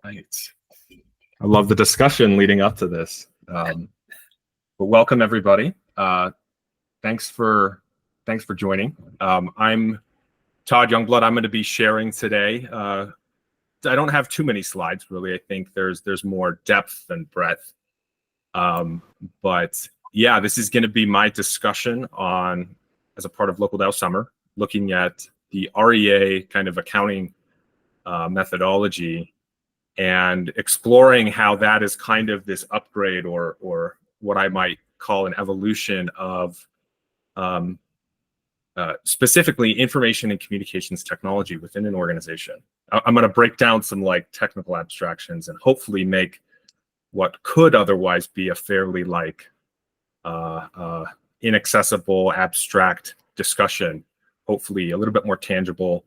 Right. I love the discussion leading up to this. But welcome everybody. Thanks for joining. I'm Todd Youngblood. I'm going to be sharing today. I don't have too many slides really. I think there's more depth than breadth. But yeah, this is going to be my discussion on, as a part of Local DAO Summer, looking at the REA kind of accounting methodology and exploring how that is kind of this upgrade or what I might call an evolution of specifically information and communications technology within an organization. I'm going to break down some like technical abstractions and hopefully make what could otherwise be a fairly like inaccessible, abstract discussion, hopefully a little bit more tangible.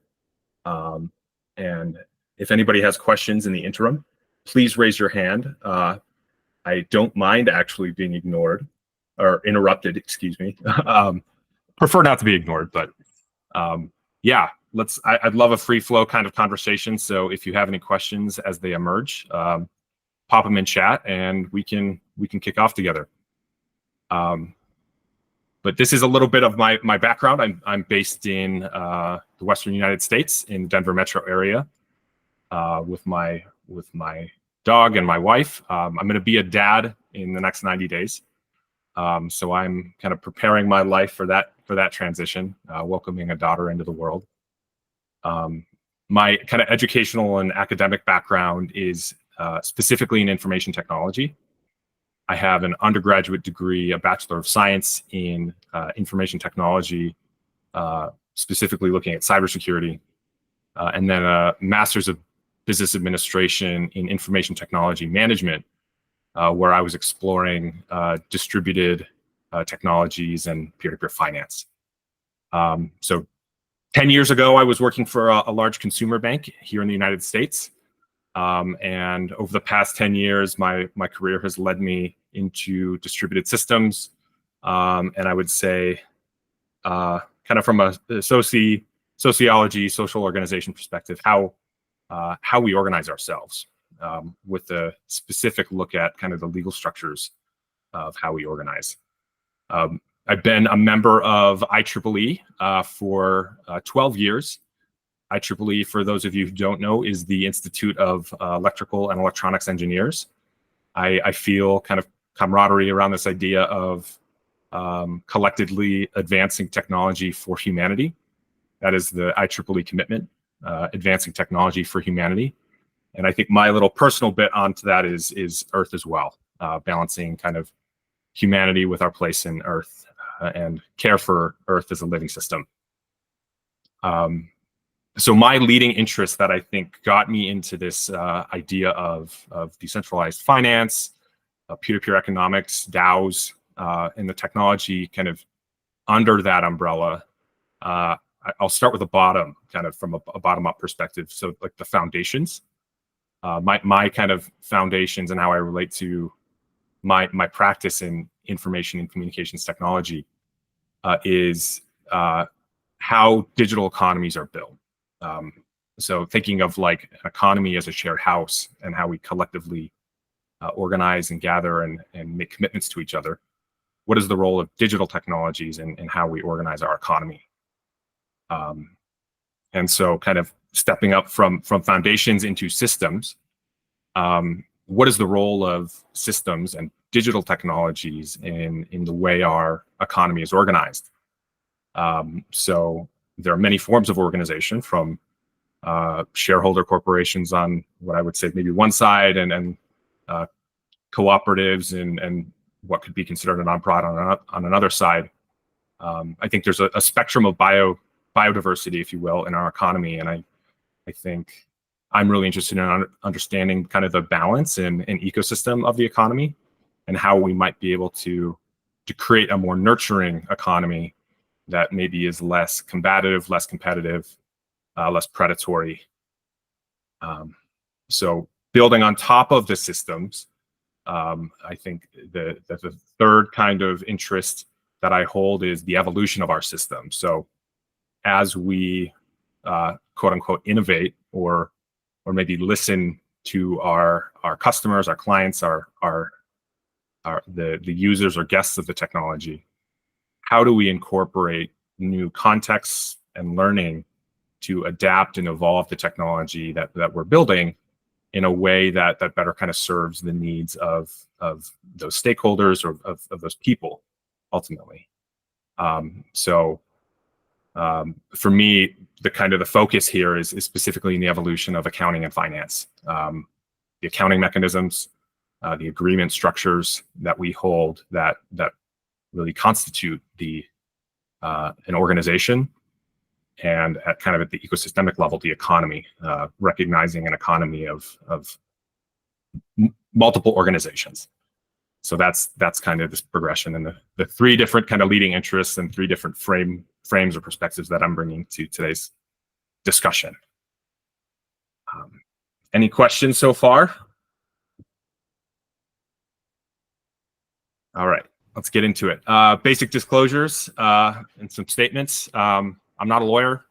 And if anybody has questions in the interim, please raise your hand. I don't mind actually being ignored or interrupted, excuse me. Prefer not to be ignored, but yeah, I'd love a free flow kind of conversation. So if you have any questions as they emerge, pop them in chat and we can kick off together. But this is a little bit of my background. I'm based in the Western United States in the Denver metro area with my dog and my wife. I'm going to be a dad in the next 90 days. So I'm kind of preparing my life for that transition, welcoming a daughter into the world. My kind of educational and academic background is specifically in information technology. I have an undergraduate degree, a Bachelor of Science in information technology, specifically looking at cybersecurity, and then a Master's of Business Administration in Information Technology Management, where I was exploring distributed technologies and peer-to-peer finance. So 10 years ago, I was working for a large consumer bank here in the United States. And over the past 10 years, my career has led me into distributed systems. And I would say kind of from a sociology, social organization perspective, how we organize ourselves with a specific look at kind of the legal structures of how we organize. I've been a member of IEEE for 12 years. IEEE, for those of you who don't know, is the Institute of Electrical and Electronics Engineers. I feel kind of camaraderie around this idea of collectively advancing technology for humanity. That is the IEEE commitment, advancing technology for humanity. And I think my little personal bit onto that is Earth as well, balancing kind of humanity with our place in Earth and care for Earth as a living system. So my leading interest that I think got me into this idea of decentralized finance, peer-to-peer economics, DAOs, and the technology kind of under that umbrella. I'll start with the bottom, kind of from a bottom-up perspective. So like the foundations, my kind of foundations and how I relate to my practice in information and communications technology is how digital economies are built. So thinking of like an economy as a shared house and how we collectively organize and gather and make commitments to each other. What is the role of digital technologies and how we organize our economy? And so kind of stepping up from foundations into systems, what is the role of systems and digital technologies in the way our economy is organized? So there are many forms of organization, from shareholder corporations on what I would say maybe one side, and cooperatives and what could be considered a nonprofit on another side. I think there's a spectrum of biodiversity, if you will, in our economy, and I think I'm really interested in understanding kind of the balance and ecosystem of the economy and how we might be able to create a more nurturing economy that maybe is less combative, less competitive, less predatory. So building on top of the systems, I think the third kind of interest that I hold is the evolution of our system. So as we quote unquote innovate or maybe listen to our customers, our clients, the users or guests of the technology. How do we incorporate new contexts and learning to adapt and evolve the technology that we're building in a way that better kind of serves the needs of those stakeholders or of those people ultimately. For me, the focus here is specifically in the evolution of accounting and finance. The accounting mechanisms, the agreement structures that we hold that really constitute an organization, and at the ecosystemic level, the economy, recognizing an economy of multiple organizations. So that's kind of this progression and the three different kind of leading interests and three different frames or perspectives that I'm bringing to today's discussion. Any questions so far? All right, let's get into it. Basic disclosures and some statements. I'm not a lawyer.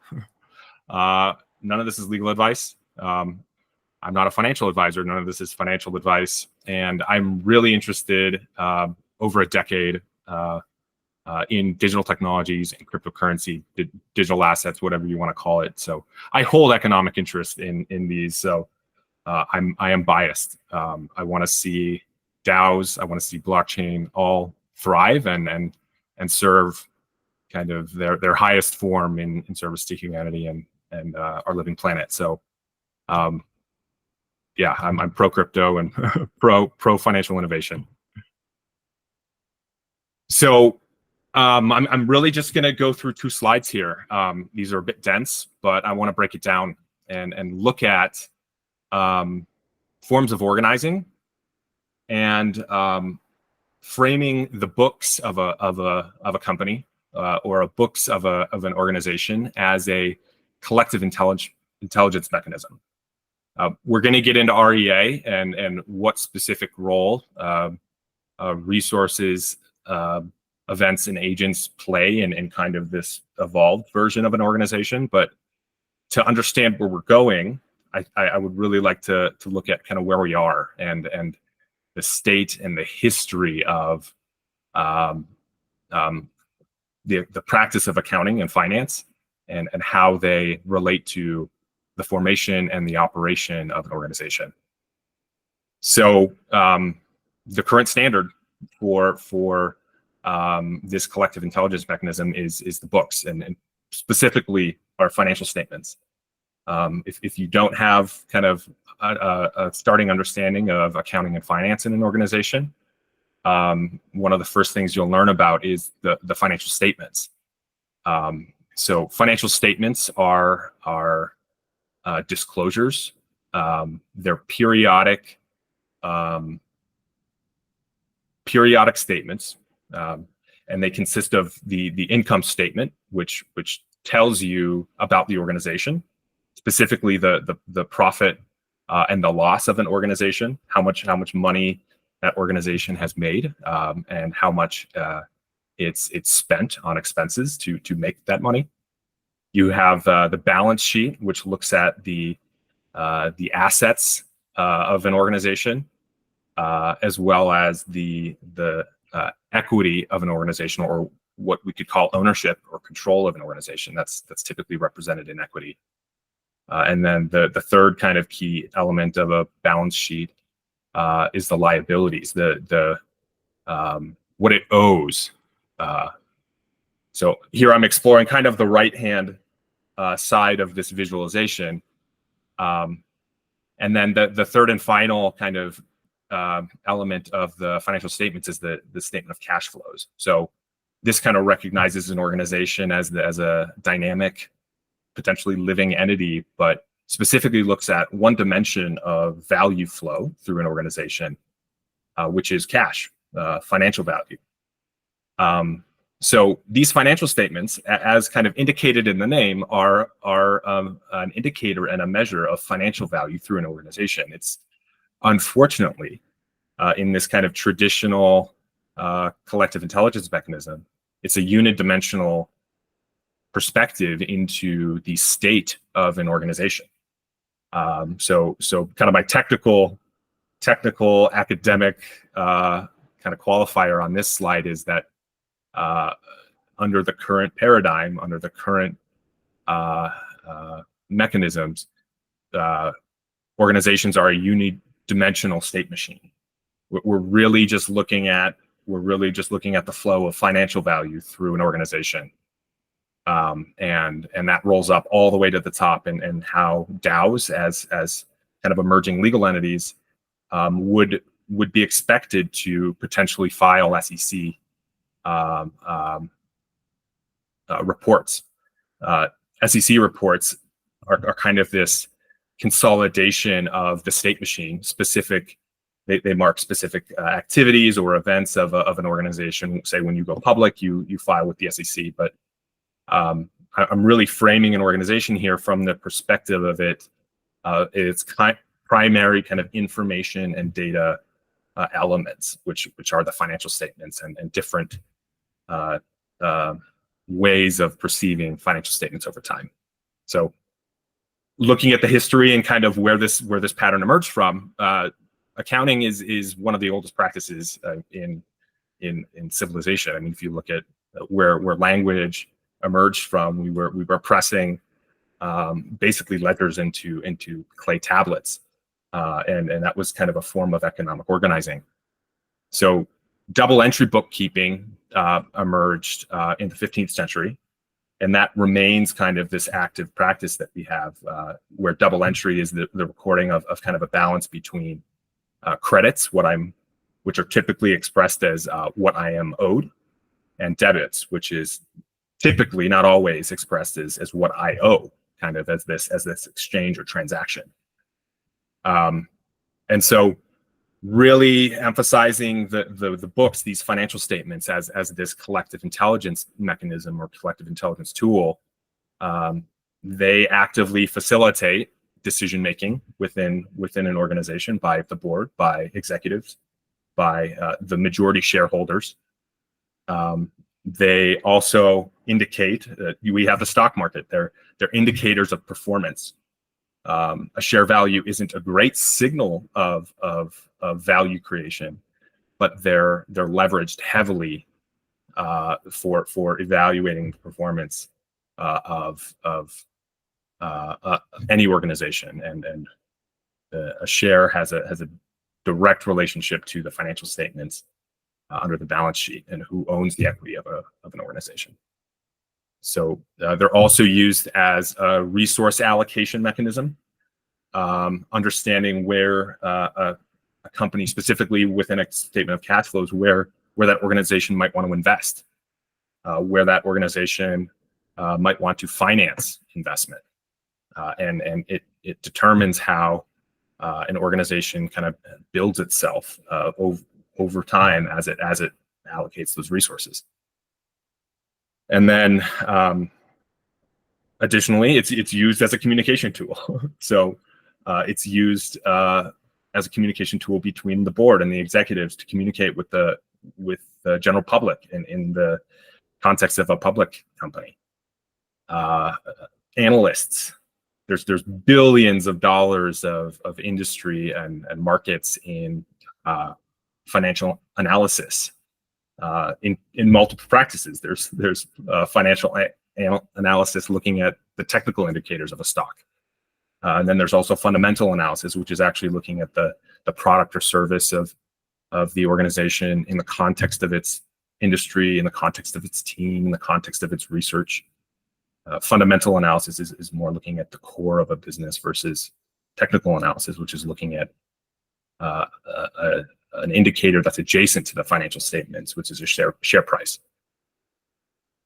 None of this is legal advice. I'm not a financial advisor. None of this is financial advice. And I'm really interested over a decade in digital technologies and cryptocurrency, digital assets, whatever you want to call it. So I hold economic interest in these. So I am biased. I want to see DAOs, I want to see blockchain all thrive and serve kind of their highest form in service to humanity and our living planet. So yeah, I'm pro crypto and pro financial innovation. So I'm really just going to go through 2 slides here. These are a bit dense, but I want to break it down and look at forms of organizing and framing the books of a company or a books of an organization as a collective intelligence mechanism. We're going to get into REA and what specific role resources, events, and agents play in kind of this evolved version of an organization. But to understand where we're going, I would really like to look at kind of where we are and the state and the history of the practice of accounting and finance and how they relate to the formation and the operation of an organization. So the current standard for this collective intelligence mechanism is the books and specifically our financial statements. If you don't have kind of a starting understanding of accounting and finance in an organization, one of the first things you'll learn about is the financial statements. So financial statements are disclosures. They're periodic statements, and they consist of the income statement, which tells you about the organization, specifically the profit and the loss of an organization, how much money that organization has made, and how much it's spent on expenses to make that money. You have the balance sheet, which looks at the assets of an organization, as well as the equity of an organization, or what we could call ownership or control of an organization. That's typically represented in equity. And then the third kind of key element of a balance sheet is the liabilities, what it owes. So here I'm exploring kind of the right-hand side of this visualization. And then the third and final kind of element of the financial statements is the statement of cash flows. So this kind of recognizes an organization as a dynamic, potentially living entity, but specifically looks at one dimension of value flow through an organization, which is cash, financial value. So these financial statements, as kind of indicated in the name, are an indicator and a measure of financial value through an organization. It's unfortunately in this kind of traditional collective intelligence mechanism, it's a unidimensional perspective into the state of an organization. So kind of my technical academic kind of qualifier on this slide is that under the current paradigm, under the current mechanisms, organizations are a unidimensional state machine. We're really just looking at the flow of financial value through an organization, and that rolls up all the way to the top, and how DAOs as kind of emerging legal entities would be expected to potentially file SEC reports. SEC reports are kind of this consolidation of the state machine. They mark specific activities or events of an organization. Say when you go public, you file with the SEC. But I'm really framing an organization here from the perspective of its primary kind of information and data elements, which are the financial statements and different ways of perceiving financial statements over time. So looking at the history and kind of where this pattern emerged from, accounting is one of the oldest practices in civilization. I mean, if you look at where language emerged from, we were pressing basically ledgers into clay tablets, and that was kind of a form of economic organizing. So double entry bookkeeping emerged in the 15th century, and that remains kind of this active practice that we have, where double entry is the recording of kind of a balance between credits, which are typically expressed as what I am owed, and debits, which is typically, not always, expressed as what I owe, kind of as this exchange or transaction. And so really emphasizing the books, these financial statements, as this collective intelligence mechanism or collective intelligence tool, they actively facilitate decision making within an organization by the board, by executives, by the majority shareholders. They also indicate that we have the stock market. They're indicators of performance. A share value isn't a great signal of value creation, but they're leveraged heavily for evaluating the performance of any organization, and a share has a direct relationship to the financial statements under the balance sheet and who owns the equity of an organization. So they're also used as a resource allocation mechanism, understanding where a company, specifically within a statement of cash flows, where that organization might want to invest, where that organization might want to finance investment, and it determines how an organization kind of builds itself over time as it allocates those resources. And then additionally, it's used as a communication tool. So it's used as a communication tool between the board and the executives to communicate with the general public in the context of a public company. Analysts, there's billions of dollars of industry and markets in financial analysis in multiple practices. There's financial analysis looking at the technical indicators of a stock. And then there's also fundamental analysis, which is actually looking at the product or service of the organization in the context of its industry, in the context of its team, in the context of its research. Fundamental analysis is more looking at the core of a business versus technical analysis, which is looking at an indicator that's adjacent to the financial statements, which is a share price.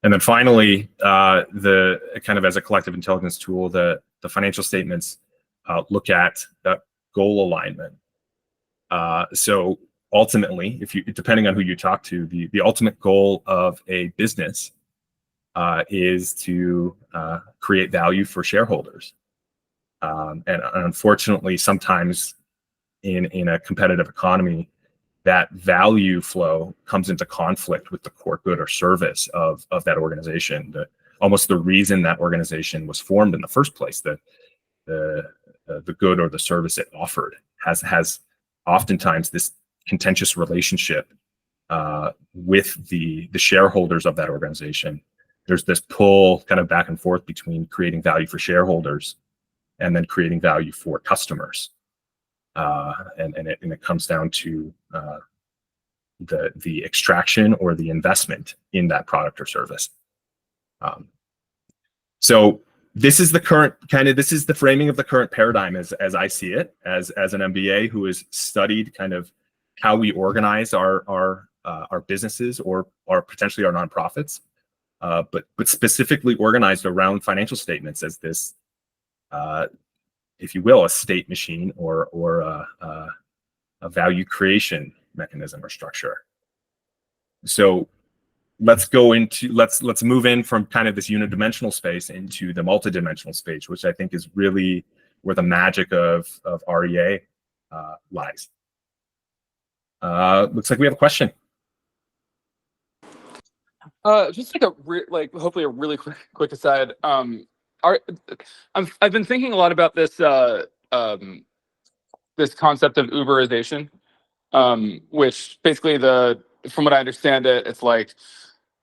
And then finally, the kind of as a collective intelligence tool, the financial statements look at goal alignment. So ultimately, depending on who you talk to, the ultimate goal of a business is to create value for shareholders. And unfortunately, sometimes in a competitive economy, that value flow comes into conflict with the core good or service of that organization. Almost the reason that organization was formed in the first place, the the good or the service it offered has oftentimes this contentious relationship with the shareholders of that organization. There's this pull kind of back and forth between creating value for shareholders and then creating value for customers, and it comes down to the extraction or the investment in that product or service. So this is the current this is the framing of the current paradigm as I see it, as an MBA who has studied kind of how we organize our businesses or potentially our nonprofits, but specifically organized around financial statements as this, if you will, a state machine or a value creation mechanism or structure. So let's move in from kind of this unidimensional space into the multidimensional space, which I think is really where the magic of REA lies. Looks like we have a question. Just like hopefully a really quick aside. I've been thinking a lot about this this concept of Uberization, which basically from what I understand it's like,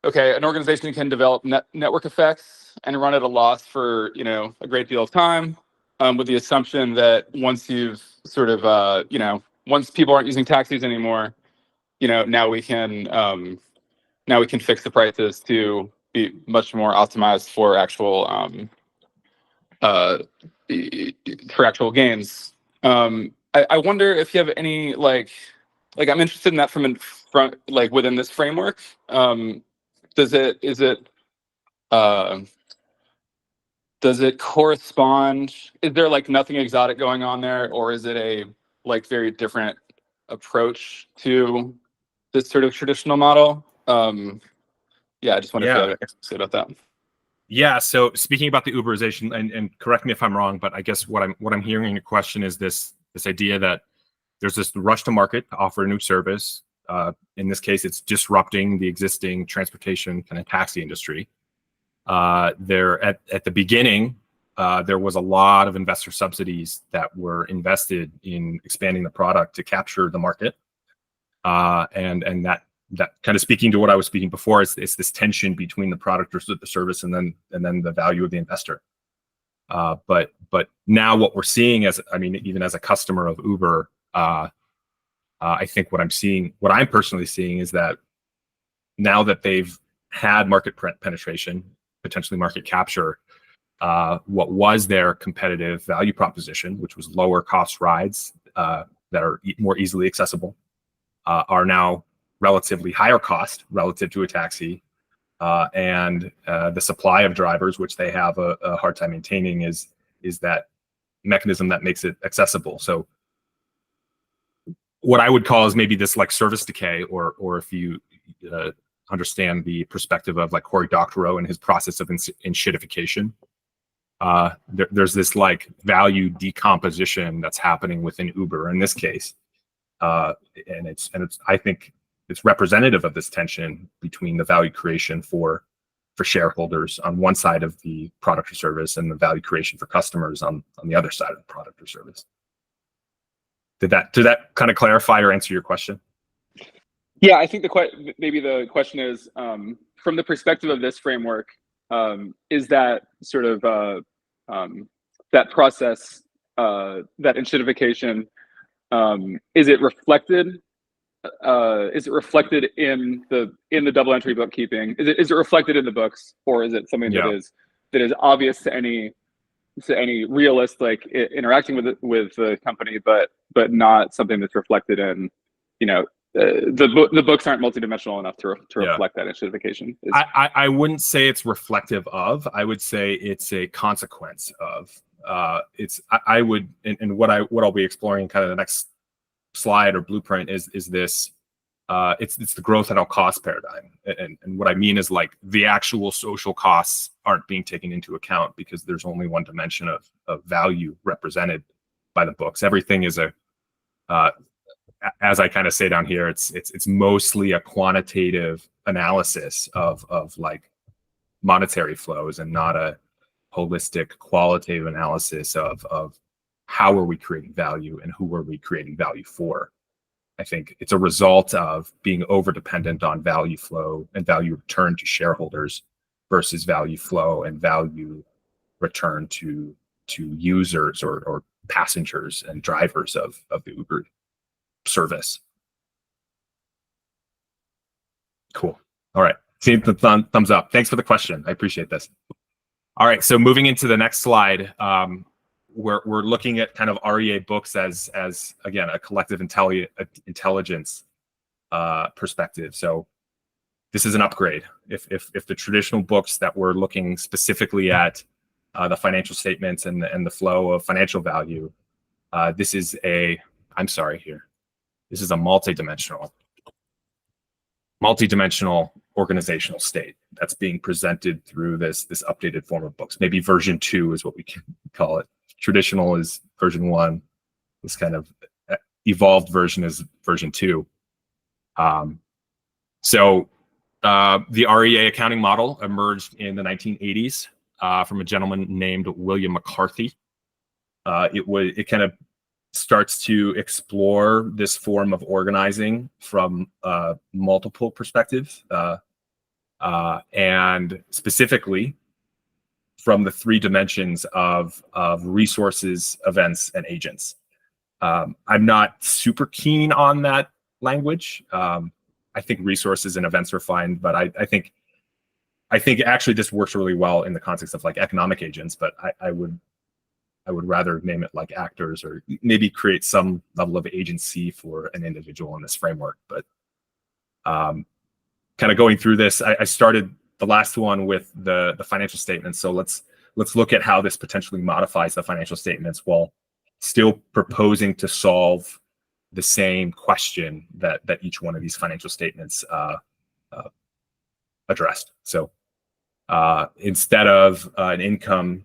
okay, an organization can develop network effects and run at a loss for a great deal of time, with the assumption that once you've sort of once people aren't using taxis anymore, now we can fix the prices to be much more optimized for actual gains. I wonder if you have any like I'm interested in that from within this framework. Does it correspond? Is there like nothing exotic going on there, or is it a very different approach to this sort of traditional model? I just wonder if you have to say about that. Yeah. So speaking about the Uberization, and correct me if I'm wrong, but I guess what I'm hearing in your question is this idea that there's this rush to market to offer a new service. In this case, it's disrupting the existing transportation kind of taxi industry. There at the beginning, there was a lot of investor subsidies that were invested in expanding the product to capture the market, and that kind of speaking to what I was speaking before, is this tension between the product or the service and then the value of the investor. But now what we're seeing even as a customer of Uber, I think what I'm personally seeing is that now that they've had market penetration, potentially market capture, what was their competitive value proposition, which was lower cost rides that are more easily accessible, are now relatively higher cost relative to a taxi, and the supply of drivers, which they have a hard time maintaining, is that mechanism that makes it accessible. So what I would call is maybe this like service decay, or if you understand the perspective of like Cory Doctorow and his process of enshittification, there's this like value decomposition that's happening within Uber in this case, and it's I think it's representative of this tension between the value creation for shareholders on one side of the product or service and the value creation for customers on the other side of the product or service. Did that kind of clarify or answer your question? Yeah, I think maybe the question is, from the perspective of this framework, is that sort of that process, that enshittification, is it reflected in the double entry bookkeeping? Is it reflected in the books, or is it something that is obvious to any realist interacting with the company, but not something that's reflected in the books aren't multidimensional enough to reflect that enshittification? I wouldn't say it's reflective of. I would say it's a consequence of. I would, and what I'll be exploring kind of the next slide or blueprint is this. It's the growth at all cost paradigm, and what I mean is like the actual social costs aren't being taken into account because there's only one dimension of value represented by the books. Everything is as I kind of say down here, it's mostly a quantitative analysis of like monetary flows and not a holistic qualitative analysis of how are we creating value and who are we creating value for. I think it's a result of being over dependent on value flow and value return to shareholders versus value flow and value return to users or passengers and drivers of the Uber service. Cool. All right. See the thumbs up. Thanks for the question. I appreciate this. All right. So moving into the next slide, we're looking at kind of REA books as again a collective intelligence perspective. So this is an upgrade. If the traditional books that were looking specifically at the financial statements and the flow of financial value, this is a this is a multidimensional organizational state that's being presented through this updated form of books. Maybe version 2 is what we can call it. Traditional is version 1. This kind of evolved version is version 2. So the REA accounting model emerged in the 1980s from a gentleman named William McCarthy. It kind of starts to explore this form of organizing from multiple perspectives, and specifically from the 3 dimensions of resources, events, and agents. I'm not super keen on that language. I think resources and events are fine, but I think actually this works really well in the context of like economic agents, but I would rather name it like actors, or maybe create some level of agency for an individual in this framework. But kind of going through this, I started the last one with the financial statements. So let's look at how this potentially modifies the financial statements while still proposing to solve the same question that each one of these financial statements addressed. So instead of an income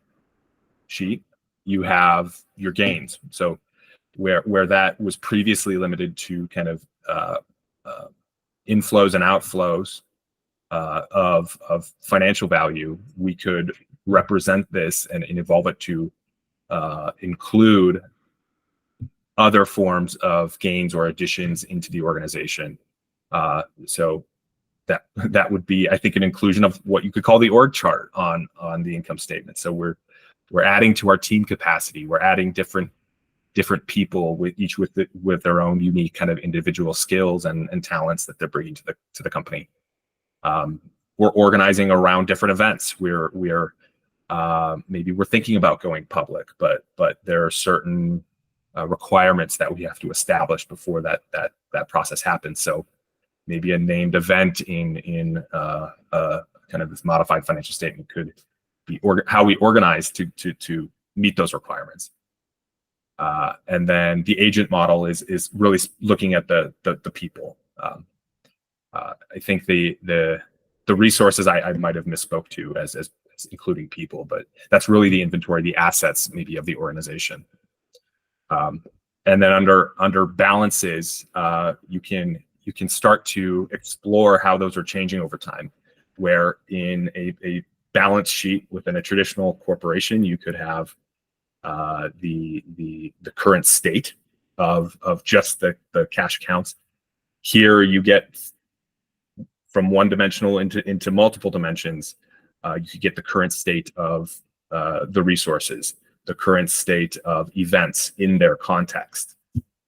sheet, you have your gains. So where that was previously limited to kind of inflows and outflows of financial value, we could represent this and evolve it to include other forms of gains or additions into the organization. So that would be, I think, an inclusion of what you could call the org chart on the income statement. So we're adding to our team capacity. We're adding different people with their own unique kind of individual skills and talents that they're bringing to the company. We're organizing around different events. Maybe we're thinking about going public, but there are certain requirements that we have to establish before that process happens. So maybe a named event in kind of this modified financial statement could be how we organize to meet those requirements. And then the agent model is really looking at the people. I think the resources I might have misspoke to as including people, but that's really the inventory, the assets maybe of the organization. And then under balances, you can start to explore how those are changing over time. Where in a balance sheet within a traditional corporation, you could have the current state of just the cash accounts. Here you get from one dimensional into multiple dimensions. You could get the current state of the resources, the current state of events in their context,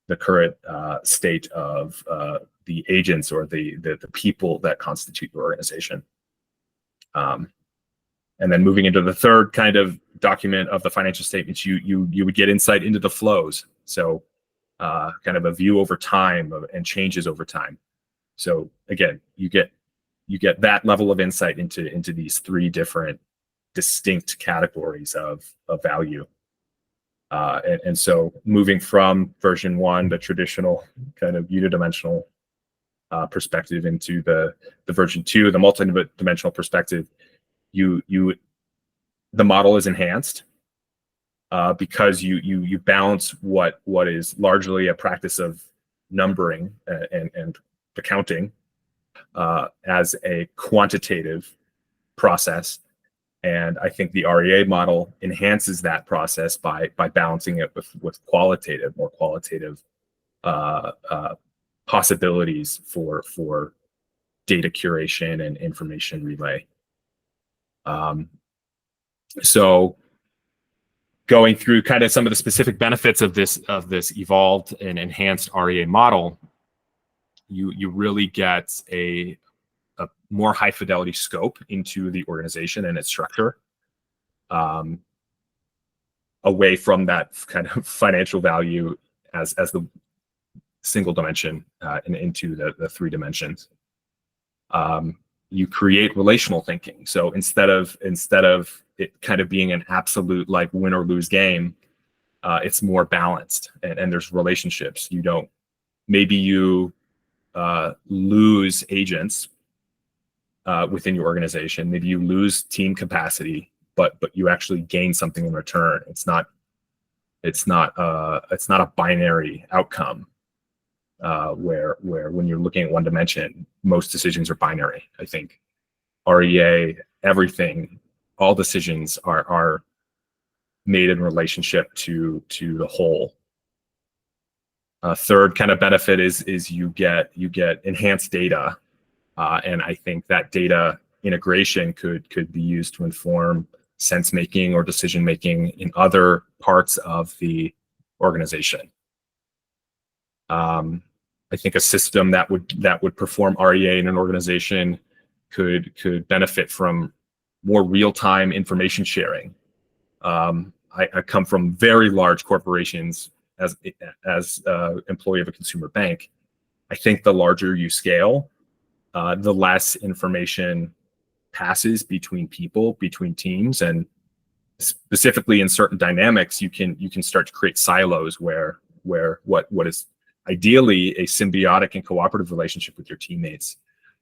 the current state of the agents or the people that constitute your organization. And then moving into the third kind of document of the financial statements, you would get insight into the flows. So kind of a view over time and changes over time. So again, you get that level of insight into these 3 different distinct categories of value. And so moving from version 1, the traditional kind of unidimensional perspective, into the version 2, the multi-dimensional perspective, the model is enhanced because you balance what is largely a practice of numbering and accounting as a quantitative process, And I think the REA model enhances that process by balancing it with more qualitative possibilities for data curation and information relay. So going through kind of some of the specific benefits of this evolved and enhanced REA model, you really get a more high fidelity scope into the organization and its structure, away from that kind of financial value as the single dimension and into the three dimensions. You create relational thinking. So instead of it kind of being an absolute like win or lose game, it's more balanced, and there's relationships. Maybe you lose agents within your organization. Maybe you lose team capacity, but you actually gain something in return. It's not a binary outcome where when you're looking at one dimension, most decisions are binary. I think REA, all decisions are made in relationship to the whole. Third kind of benefit is you get enhanced data, and I think that data integration could be used to inform sense making or decision making in other parts of the organization. I think a system that would perform REA in an organization could benefit from more real-time information sharing. I come from very large corporations as employee of a consumer bank. I think the larger you scale, the less information passes between people, between teams, and specifically in certain dynamics, you can start to create silos where what is ideally a symbiotic and cooperative relationship with your teammates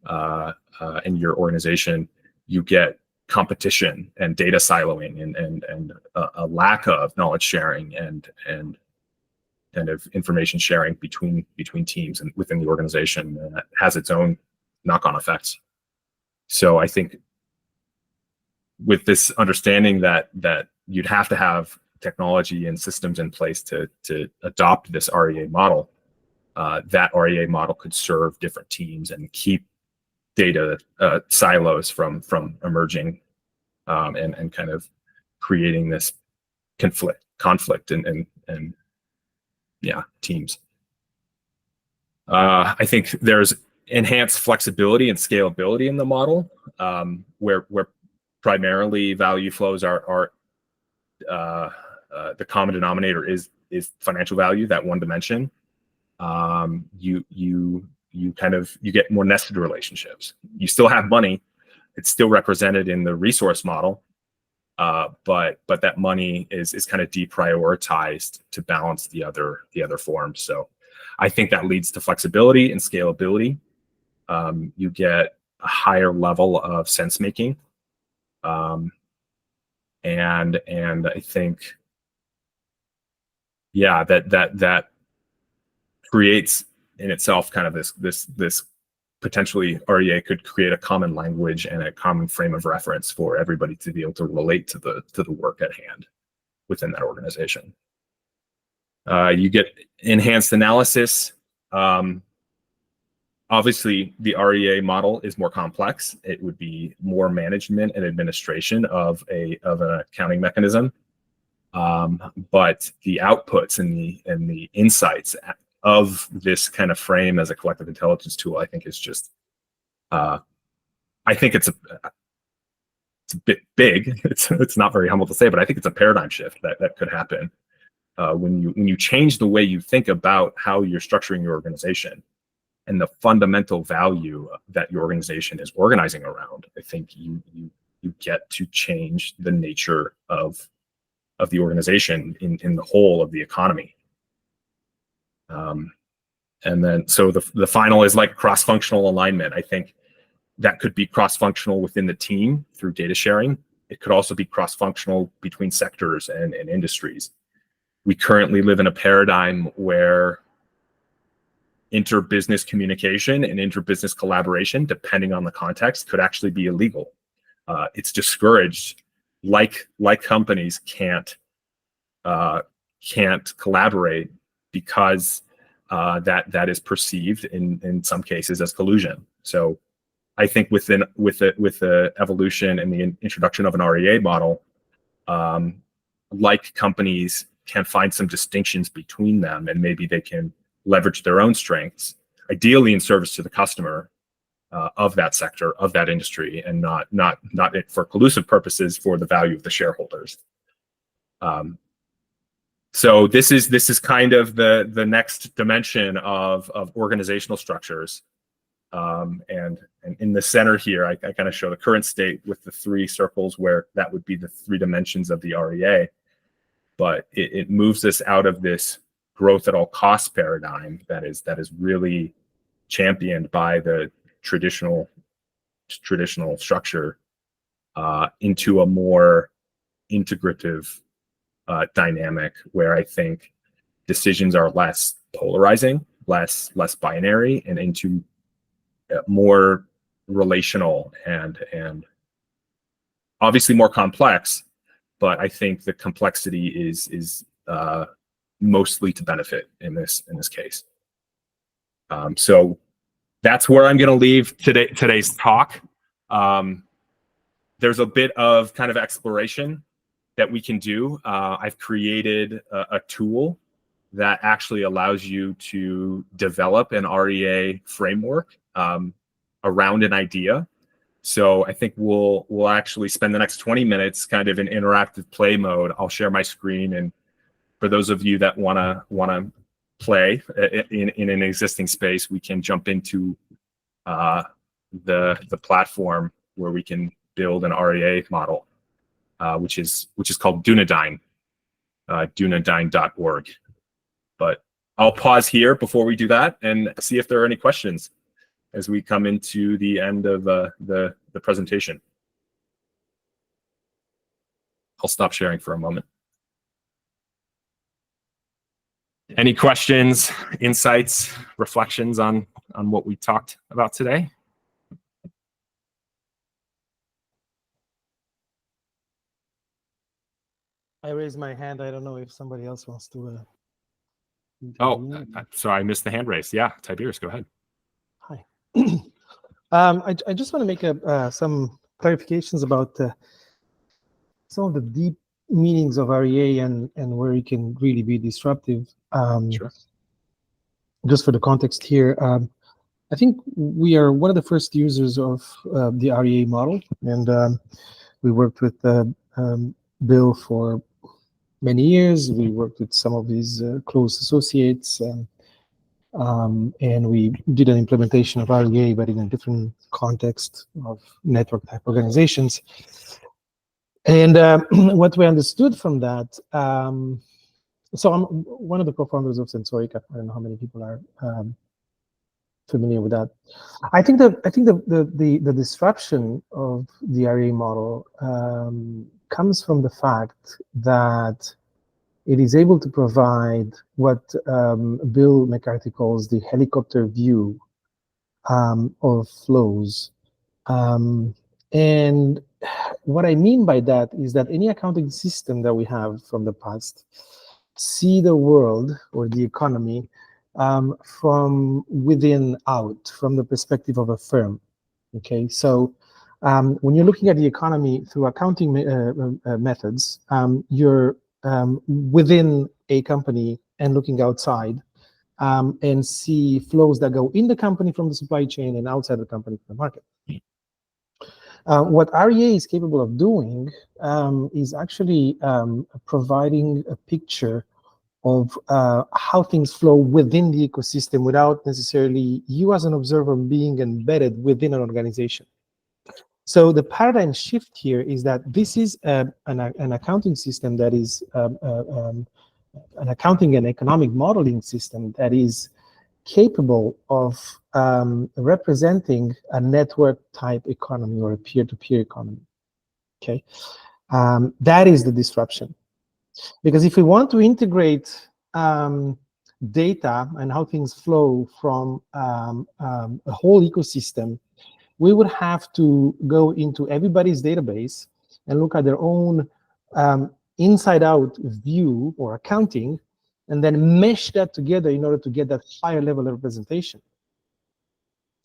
and your organization, you get competition and data siloing and a lack of knowledge sharing and kind of information sharing between teams and within the organization, and that has its own knock-on effects. So I think with this understanding that you'd have to have technology and systems in place to adopt this REA model, that REA model could serve different teams and keep data silos from emerging and kind of creating this conflict and teams. I think there's enhanced flexibility and scalability in the model, where primarily value flows are the common denominator is financial value, that one dimension. You get more nested relationships. You still have money; it's still represented in the resource model, but that money is kind of deprioritized to balance the other forms. So I think that leads to flexibility and scalability. You get a higher level of sense making, and I think that creates in itself kind of this potentially REA could create a common language and a common frame of reference for everybody to be able to relate to the work at hand within that organization. You get enhanced analysis. Obviously, the REA model is more complex. It would be more management and administration of an accounting mechanism, but the outputs and the insights of this kind of frame as a collective intelligence tool, I think is just, I think it's a bit big. It's not very humble to say, but I think it's a paradigm shift that could happen when you change the way you think about how you're structuring your organization and the fundamental value that your organization is organizing around. I think you get to change the nature of the organization in the whole of the economy. And then so the final is like cross-functional alignment. I think that could be cross-functional within the team through data sharing. It could also be cross-functional between sectors and industries. We currently live in a paradigm where inter-business communication and inter-business collaboration, depending on the context, could actually be illegal. It's discouraged like companies can't collaborate because that is perceived in some cases as collusion. So I think with the evolution and the introduction of an REA model, like companies can find some distinctions between them, and maybe they can leverage their own strengths, ideally in service to the customer of that sector, of that industry, and not for collusive purposes for the value of the shareholders. So this is kind of the next dimension of organizational structures. And in the center here, I kind of show the current state with the 3 circles where that would be the 3 dimensions of the REA. But it moves us out of this growth at all costs paradigm that is really championed by the traditional structure into a more integrative dynamic where I think decisions are less polarizing, less binary, and into more relational and obviously more complex. But I think the complexity is mostly to benefit in this case. So that's where I'm going to leave today's talk. There's a bit of kind of exploration that we can do. I've created a tool that actually allows you to develop an REA framework around an idea. So I think we'll actually spend the next 20 minutes kind of in interactive play mode. I'll share my screen, and for those of you that wanna play in an existing space, we can jump into the platform where we can build an REA model, which is called Dunedain, dunedain.org. But I'll pause here before we do that and see if there are any questions as we come into the end of the presentation. I'll stop sharing for a moment. Any questions, insights, reflections on what we talked about today? I raised my hand. I don't know if somebody else wants to. Oh, sorry, I missed the hand raise. Yeah, Tiberius, go ahead. Hi. I just want to make some clarifications about some of the deep meanings of REA and where it can really be disruptive. Sure. Just for the context here, I think we are one of the first users of the REA model, and we worked with Bill for many years. We worked with some of his close associates, and we did an implementation of REA, but in a different context of network type organizations. And what we understood from that, so I'm one of the co-founders of Sensorica. I don't know how many people are familiar with that. I think the disruption of the REA model comes from the fact that it is able to provide what Bill McCarthy calls the helicopter view of flows. And what I mean by that is that any accounting system that we have from the past see the world or the economy from within out, from the perspective of a firm. Okay, so when you're looking at the economy through accounting methods, you're within a company and looking outside and see flows that go in the company from the supply chain and outside the company from the market. What REA is capable of doing is actually providing a picture of how things flow within the ecosystem without necessarily you as an observer being embedded within an organization. So the paradigm shift here is that this is an accounting system that is an accounting and economic modeling system that is capable of representing a network type economy or a peer-to-peer economy. Okay, that is the disruption. Because if we want to integrate data and how things flow from a whole ecosystem, we would have to go into everybody's database and look at their own inside-out view or accounting, and then mesh that together in order to get that higher level of representation.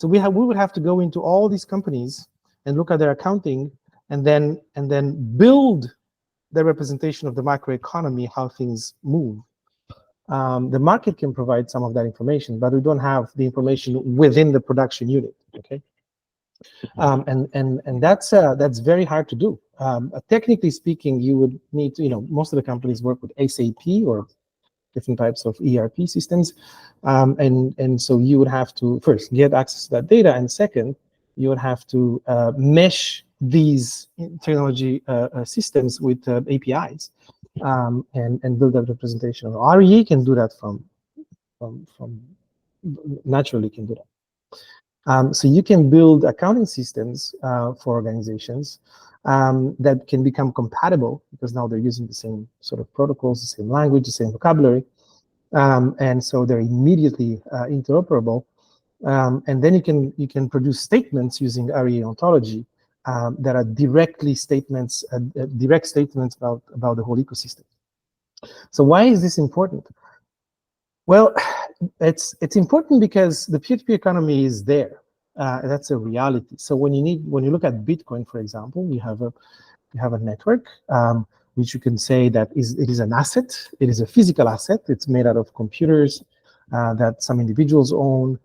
So we would have to go into all these companies and look at their accounting, and then build the representation of the macroeconomy, how things move. The market can provide some of that information, but we don't have the information within the production unit. Okay, and that's very hard to do. Technically speaking, you would need to, most of the companies work with SAP or different types of ERP systems, and so you would have to first get access to that data, and second, you would have to mesh these technology systems with APIs, and build that representation. REA can do that from naturally can do that. So you can build accounting systems for organizations that can become compatible, because now they're using the same sort of protocols, the same language, the same vocabulary, and so they're immediately interoperable. And then you can produce statements using REA ontology that are direct statements about the whole ecosystem. So why is this important? Well, it's important because the peer-to-peer economy is there. That's a reality. So when you look at Bitcoin, for example, you have a network, which you can say that it is an asset. It is a physical asset. It's made out of computers that some individuals own.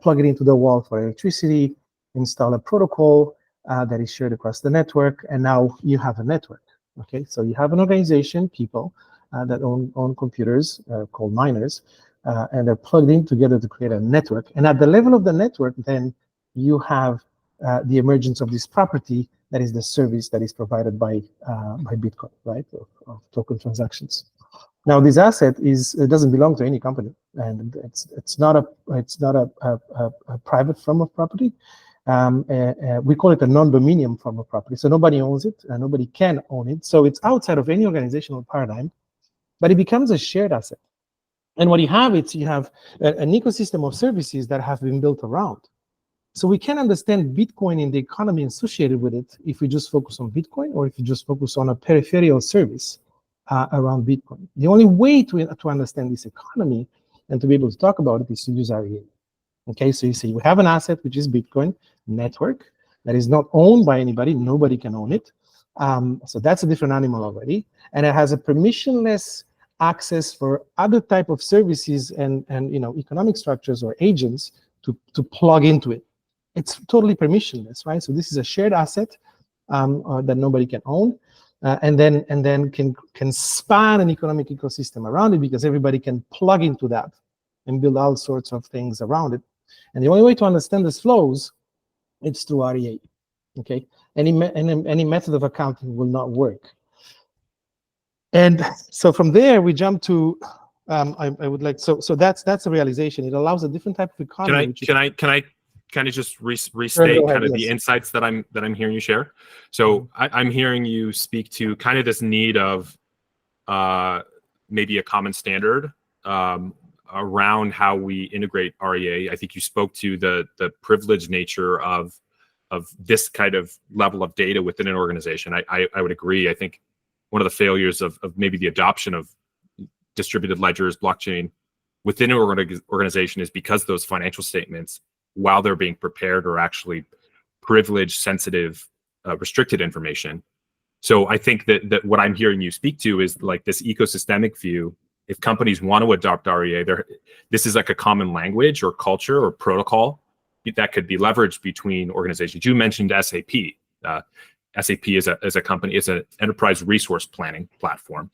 Plug it into the wall for electricity, install a protocol that is shared across the network, and now you have a network. Okay, so you have an organization, people that own computers called miners, and they're plugged in together to create a network. And at the level of the network, then you have the emergence of this property that is the service that is provided by Bitcoin, right, of token transactions. Now, this asset it doesn't belong to any company, and it's not a private form of property. We call it a non-dominium form of property. So nobody owns it, and nobody can own it. So it's outside of any organizational paradigm, but it becomes a shared asset. And what you have an ecosystem of services that have been built around. So we can understand Bitcoin in the economy associated with it if we just focus on Bitcoin, or if you just focus on a peripheral service around Bitcoin. The only way to understand this economy and to be able to talk about it is to use REA. Okay, so you see we have an asset, which is Bitcoin network, that is not owned by anybody. Nobody can own it. So that's a different animal already. And it has a permissionless access for other type of services and economic structures or agents to plug into it. It's totally permissionless, right? So this is a shared asset that nobody can own, and then can span an economic ecosystem around it, because everybody can plug into that and build all sorts of things around it. And the only way to understand these flows, it's through REA. Okay, any method of accounting will not work. And so from there we jump to I would like so that's a realization. It allows a different type of economy. Can I kind of just restate kind of the insights that I'm hearing you share? So I'm hearing you speak to kind of this need of maybe a common standard around how we integrate REA. I think you spoke to the privileged nature of this kind of level of data within an organization. I would agree. I think one of the failures of maybe the adoption of distributed ledgers, blockchain within an organization is because those financial statements, while they're being prepared, are actually privileged, sensitive, restricted information. So I think that what I'm hearing you speak to is like this ecosystemic view. If companies want to adopt REA, this is like a common language or culture or protocol that could be leveraged between organizations. You mentioned SAP. SAP is a company, it's an enterprise resource planning platform,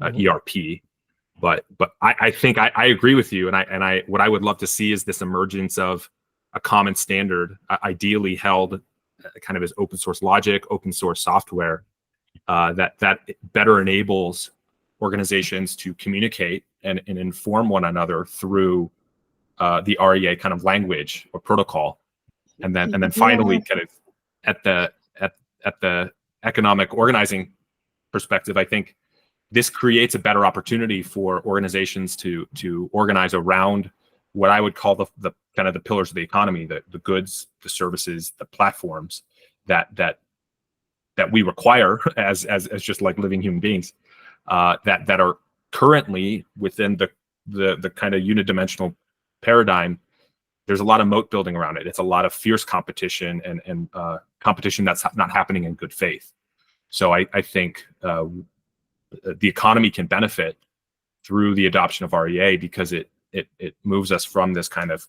ERP. But I think I agree with you, and I what I would love to see is this emergence of a common standard, ideally held kind of as open source logic, open source software that better enables organizations to communicate and inform one another through the REA kind of language or protocol, and then finally kind of at the economic organizing perspective, I think this creates a better opportunity for organizations to organize around what I would call the kind of the pillars of the economy, the goods, the services, the platforms that that we require as just like living human beings, that are currently within the kind of unidimensional paradigm. There's a lot of moat building around it. It's a lot of fierce competition and competition that's not happening in good faith. So I think the economy can benefit through the adoption of REA, because it moves us from this kind of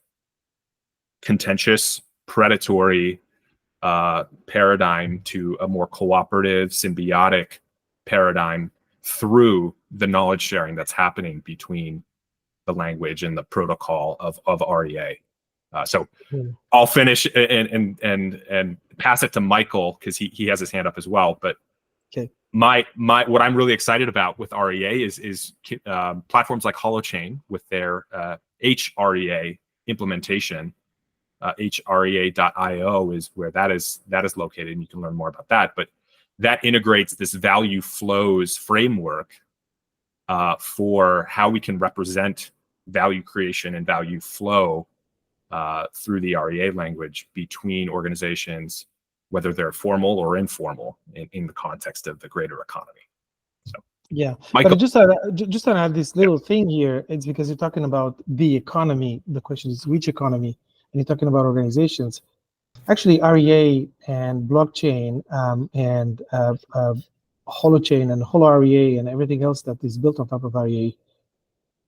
contentious, predatory paradigm to a more cooperative, symbiotic paradigm through the knowledge sharing that's happening between the language and the protocol of REA. So I'll finish and pass it to Michael, because he has his hand up as well. But okay, my what I'm really excited about with REA is platforms like Holochain with their HREA implementation. HREA.io is where that is located, and you can learn more about that. But that integrates this value flows framework for how we can represent value creation and value flow through the REA language between organizations, whether they're formal or informal, in the context of the greater economy. So, yeah, Michael, but just to add this little thing here, it's because you're talking about the economy. The question is which economy, and you're talking about organizations. Actually, REA and blockchain and Holochain and HoloREA and everything else that is built on top of REA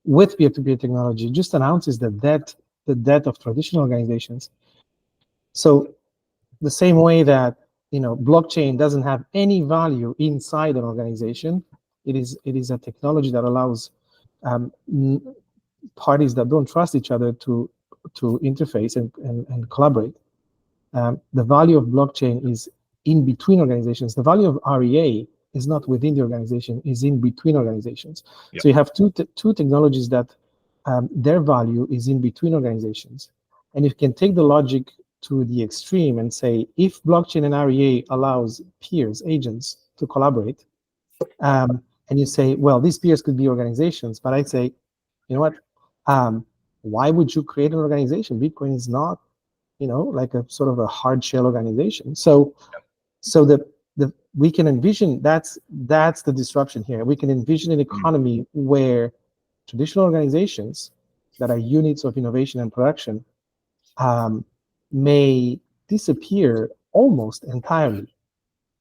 with peer-to-peer technology just announces the death of traditional organizations. So the same way that blockchain doesn't have any value inside an organization, it is a technology that allows parties that don't trust each other to interface and collaborate. The value of blockchain is in between organizations. The value of REA is not within the organization, is in between organizations. Yep. So you have two technologies that their value is in between organizations. And you can take the logic to the extreme and say, if blockchain and REA allows peers, agents, to collaborate, and you say, well, these peers could be organizations, but I'd say, you know what, why would you create an organization? Bitcoin is not, like a sort of a hard shell organization. So we can envision, that's the disruption here. We can envision an economy where traditional organizations that are units of innovation and production may disappear almost entirely.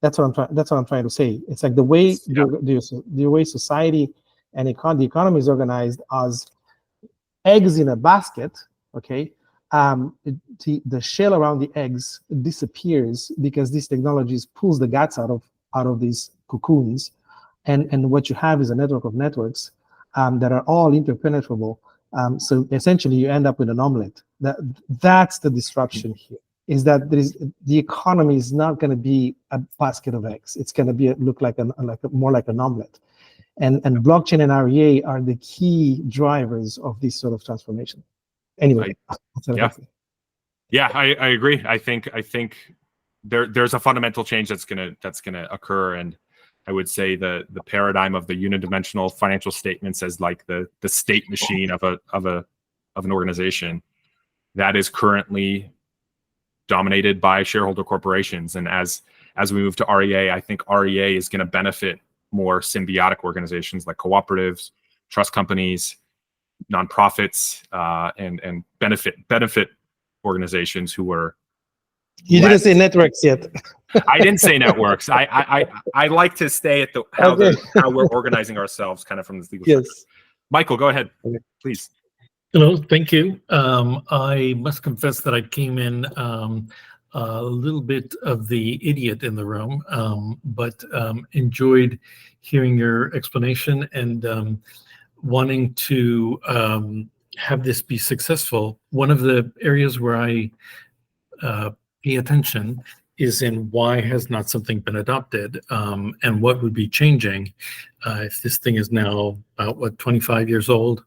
That's what I'm trying to say. It's like the way the way society and the economy is organized as eggs in a basket. Okay, the shell around the eggs disappears because these technologies pulls the guts out of these cocoons, and what you have is a network of networks that are all interpenetrable. So essentially, you end up with an omelet. That's the disruption here. Is that the economy is not going to be a basket of eggs. It's going to look more like an omelet. And blockchain and REA are the key drivers of this sort of transformation. Anyway, I agree. I think there's a fundamental change that's gonna occur, and I would say the paradigm of the unidimensional financial statements as like the state machine of an organization that is currently dominated by shareholder corporations. And as we move to REA, I think REA is going to benefit more symbiotic organizations like cooperatives, trust companies, nonprofits, and benefit organizations who are. You didn't say networks yet. I didn't say networks. I like to stay at how we're organizing ourselves, kind of from this legal structure. Michael, go ahead, please. Hello, thank you. I must confess that I came in a little bit of the idiot in the room, but enjoyed hearing your explanation and wanting to have this be successful. One of the areas where I pay attention is in why has not something been adopted, and what would be changing if this thing is now about 25 years old.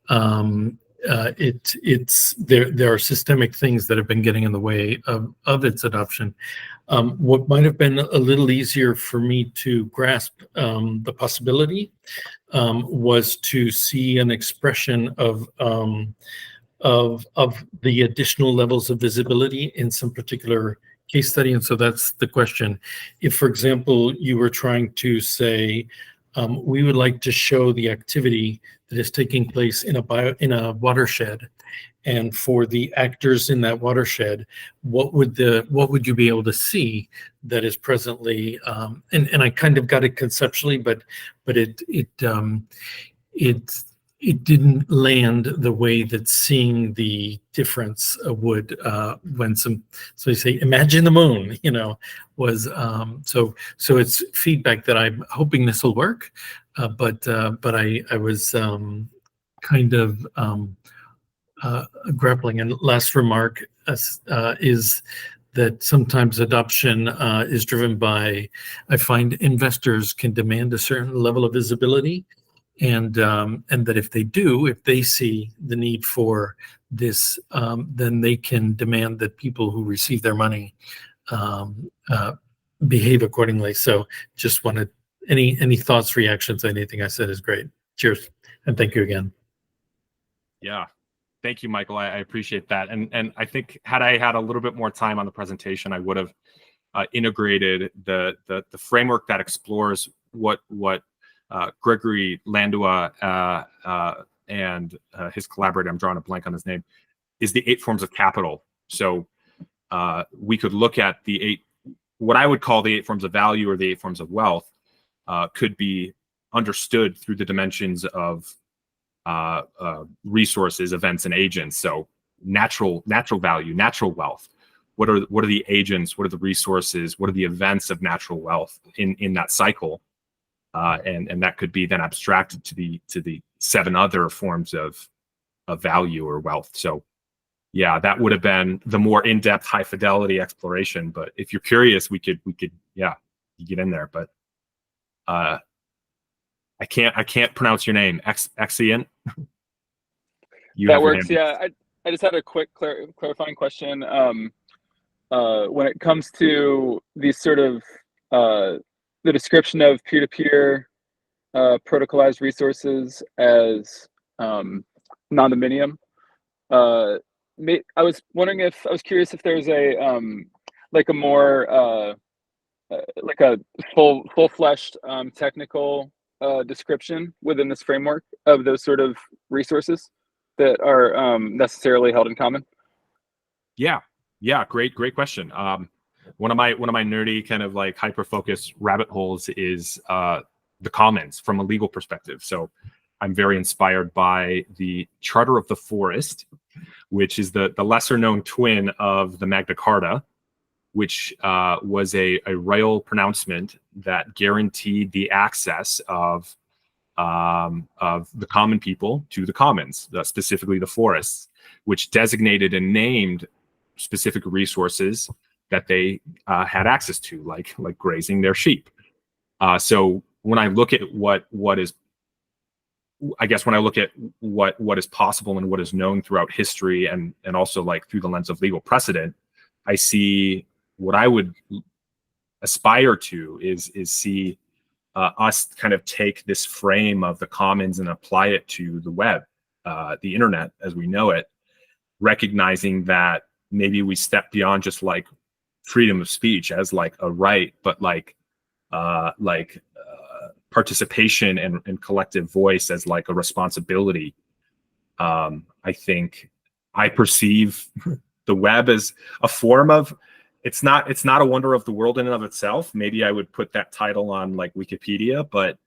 There are systemic things that have been getting in the way of its adoption. What might have been a little easier for me to grasp the possibility was to see an expression of the additional levels of visibility in some particular case study, and so that's the question. If, for example, you were trying to say, we would like to show the activity that is taking place in a watershed, and for the actors in that watershed, what would you be able to see that is presently, and I kind of got it conceptually, but it didn't land the way that seeing the difference would, when so you say, imagine the moon, was, so it's feedback that I'm hoping this will work, but I was kind of grappling. And last remark is that sometimes adoption is driven by, I find investors can demand a certain level of visibility, and that if they see the need for this, then they can demand that people who receive their money behave accordingly. So just wanted any thoughts, reactions, anything I said is great. Cheers, and thank you again. Yeah. Thank you, Michael. I appreciate that. And I think had I had a little bit more time on the presentation, I would have integrated the framework that explores what Gregory Landua and his collaborator, I'm drawing a blank on his name, is the 8 forms of capital. So we could look at what I would call the 8 forms of value or the 8 forms of wealth could be understood through the dimensions of resources, events, and agents. So natural value, natural wealth. What are the agents? What are the resources? What are the events of natural wealth in that cycle? And that could be then abstracted to the 7 other forms of value or wealth. So yeah, that would have been the more in-depth, high fidelity exploration. But if you're curious, we could you get in there. But I can't pronounce your name. Exient. That works. Yeah, I just had a quick clarifying question. When it comes to these sort of the description of peer-to-peer protocolized resources as non-dominium, I was curious if there's a like a more like a full-fleshed technical description within this framework of those sort of resources that are necessarily held in common. Yeah, great question. One of my nerdy kind of like hyper-focused rabbit holes is the commons from a legal perspective. So I'm very inspired by the Charter of the Forest, which is the lesser known twin of the Magna Carta, which was a royal pronouncement that guaranteed the access of the common people to the commons, specifically the forests, which designated and named specific resources that they had access to, like grazing their sheep. So when I look at what is possible and what is known throughout history and also like through the lens of legal precedent, I see what I would aspire to is see us kind of take this frame of the commons and apply it to the web, the internet as we know it, recognizing that maybe we step beyond just like freedom of speech as like a right, but like participation and collective voice as like a responsibility. I think I perceive the web as a form of, it's not a wonder of the world in and of itself. Maybe I would put that title on like Wikipedia, but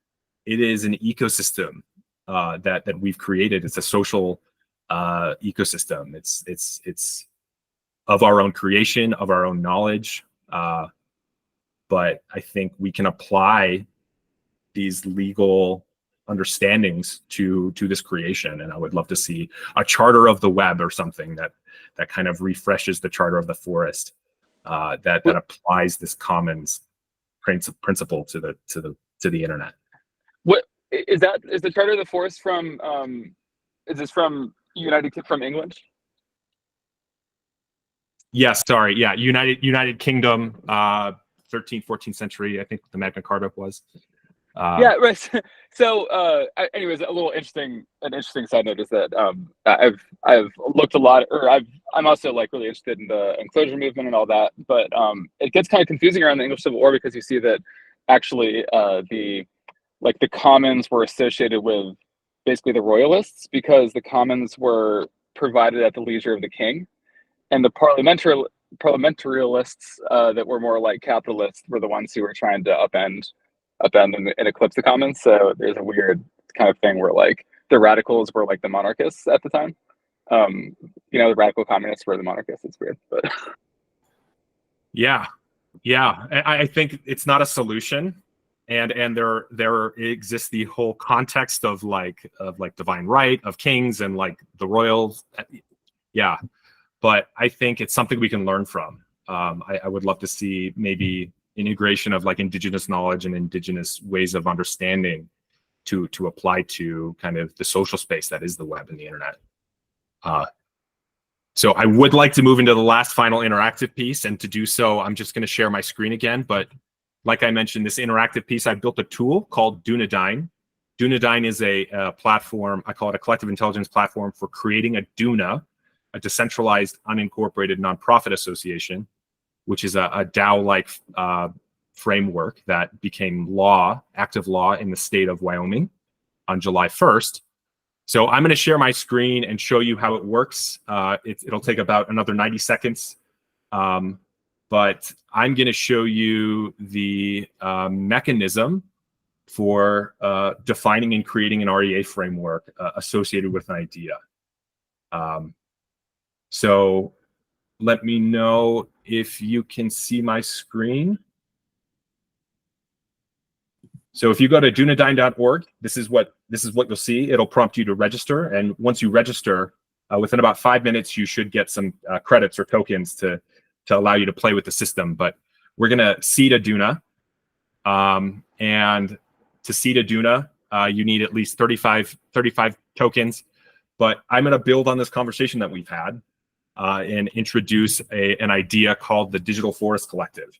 it is an ecosystem that we've created. It's a social ecosystem. It's of our own creation, of our own knowledge. But I think we can apply these legal understandings to this creation. And I would love to see a charter of the web or something that kind of refreshes the charter of the forest, that applies this commons principle to the internet. What is that? Is the charter of the forest from? Is this from England? Yes, sorry. Yeah, United Kingdom, 13th, 14th century. I think the Magna Carta was. Yeah, right. So, anyways, an interesting side note is that I've looked a lot, or I've I'm also like really interested in the enclosure movement and all that, but it gets kind of confusing around the English Civil War because you see that actually the commons were associated with basically the royalists because the commons were provided at the leisure of the king, and the parliamentarists that were more like capitalists were the ones who were trying to upend and eclipse the commons. So there's a weird kind of thing where like the radicals were like the monarchists at the time. The radical communists were the monarchists. It's weird, but yeah. I think it's not a solution, and there exists the whole context of like divine right of kings and like the royals. Yeah, but I think it's something we can learn from. I would love to see maybe integration of like indigenous knowledge and indigenous ways of understanding to apply to kind of the social space that is the web and the internet. So I would like to move into the last final interactive piece, and to do so, I'm just going to share my screen again. But like I mentioned, this interactive piece, I built a tool called Dunedain. Dunedain is a platform, I call it a collective intelligence platform for creating a DUNA, a decentralized unincorporated nonprofit association, which is a DAO-like framework that became active law in the state of Wyoming on July 1st. So I'm going to share my screen and show you how it works. It'll take about another 90 seconds. But I'm going to show you the mechanism for defining and creating an REA framework associated with an idea. So let me know if you can see my screen. So if you go to dunedain.org, this is what you'll see. It'll prompt you to register, and once you register, within about 5 minutes, you should get some credits or tokens to allow you to play with the system. But we're gonna seed a DUNA, and to seed a DUNA, you need at least 35 tokens. But I'm gonna build on this conversation that we've had and introduce an idea called the Digital Forest Collective.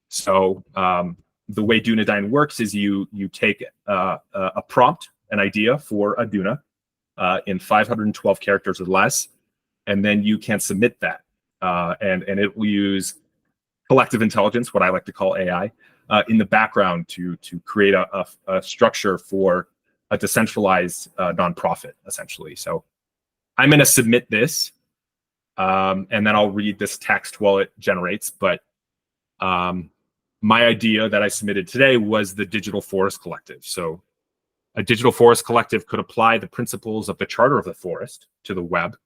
So the way Dunedain works is you take a prompt, an idea for a DUNA in 512 characters or less, and then you can submit that. And it will use collective intelligence, what I like to call AI, in the background to create a structure for a decentralized nonprofit, essentially. So I'm going to submit this, and then I'll read this text while it generates. But my idea that I submitted today was the Digital Forest Collective. So a Digital Forest Collective could apply the principles of the Charter of the Forest to the web,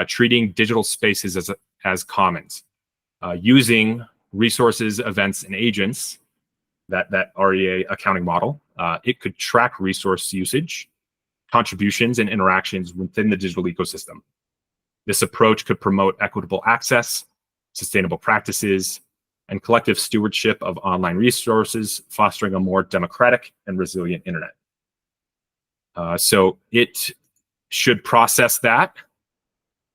treating digital spaces as commons, using resources, events, and agents, that REA accounting model. It could track resource usage, contributions, and interactions within the digital ecosystem. This approach could promote equitable access, sustainable practices, and collective stewardship of online resources, fostering a more democratic and resilient internet. So it should process that.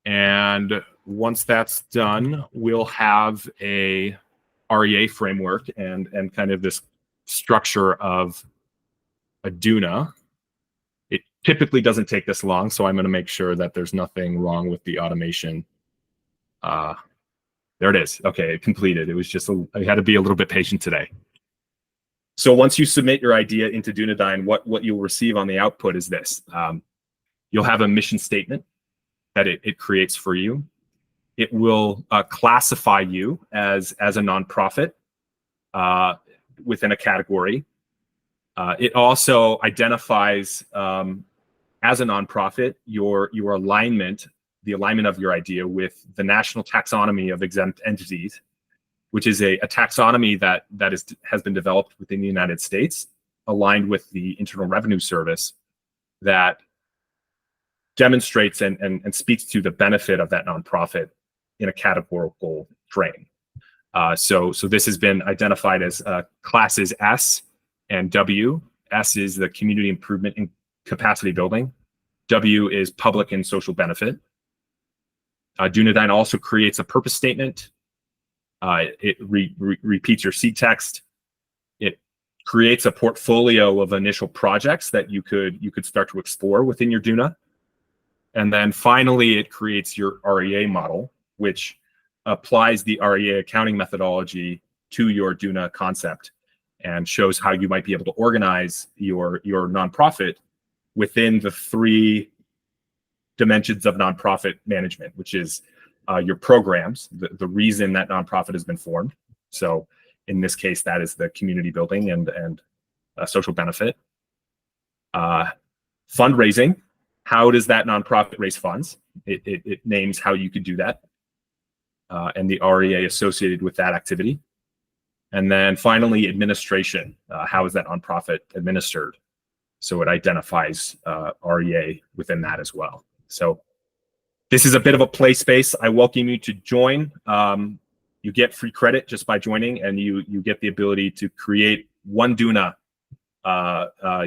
And once that's done, we'll have a REA framework and kind of this structure of a DUNA. It typically doesn't take this long, so I'm going to make sure that there's nothing wrong with the automation. There it is. Okay, it completed. It was just, I had to be a little bit patient today. So once you submit your idea into Dunedain, what you'll receive on the output is this. You'll have a mission statement that it creates for you. It will classify you as a nonprofit within a category. It also identifies as a nonprofit your alignment, the alignment of your idea with the National Taxonomy of Exempt Entities, which is a taxonomy that has been developed within the United States, aligned with the Internal Revenue Service, that demonstrates and speaks to the benefit of that nonprofit in a categorical frame. So this has been identified as classes S and W. S is the community improvement and capacity building. W is public and social benefit. Dunedain also creates a purpose statement. It repeats your seed text. It creates a portfolio of initial projects that you could start to explore within your DUNA. And then finally, it creates your REA model, which applies the REA accounting methodology to your Duna concept and shows how you might be able to organize your nonprofit within the 3 dimensions of nonprofit management, which is your programs, the reason that nonprofit has been formed. So in this case, that is the community building and social benefit. Fundraising, how does that nonprofit raise funds? It names how you could do that, and the REA associated with that activity. And then finally, administration, how is that nonprofit administered? So it identifies REA within that as well. So this is a bit of a play space. I welcome you to join. You get free credit just by joining, and you get the ability to create one Duna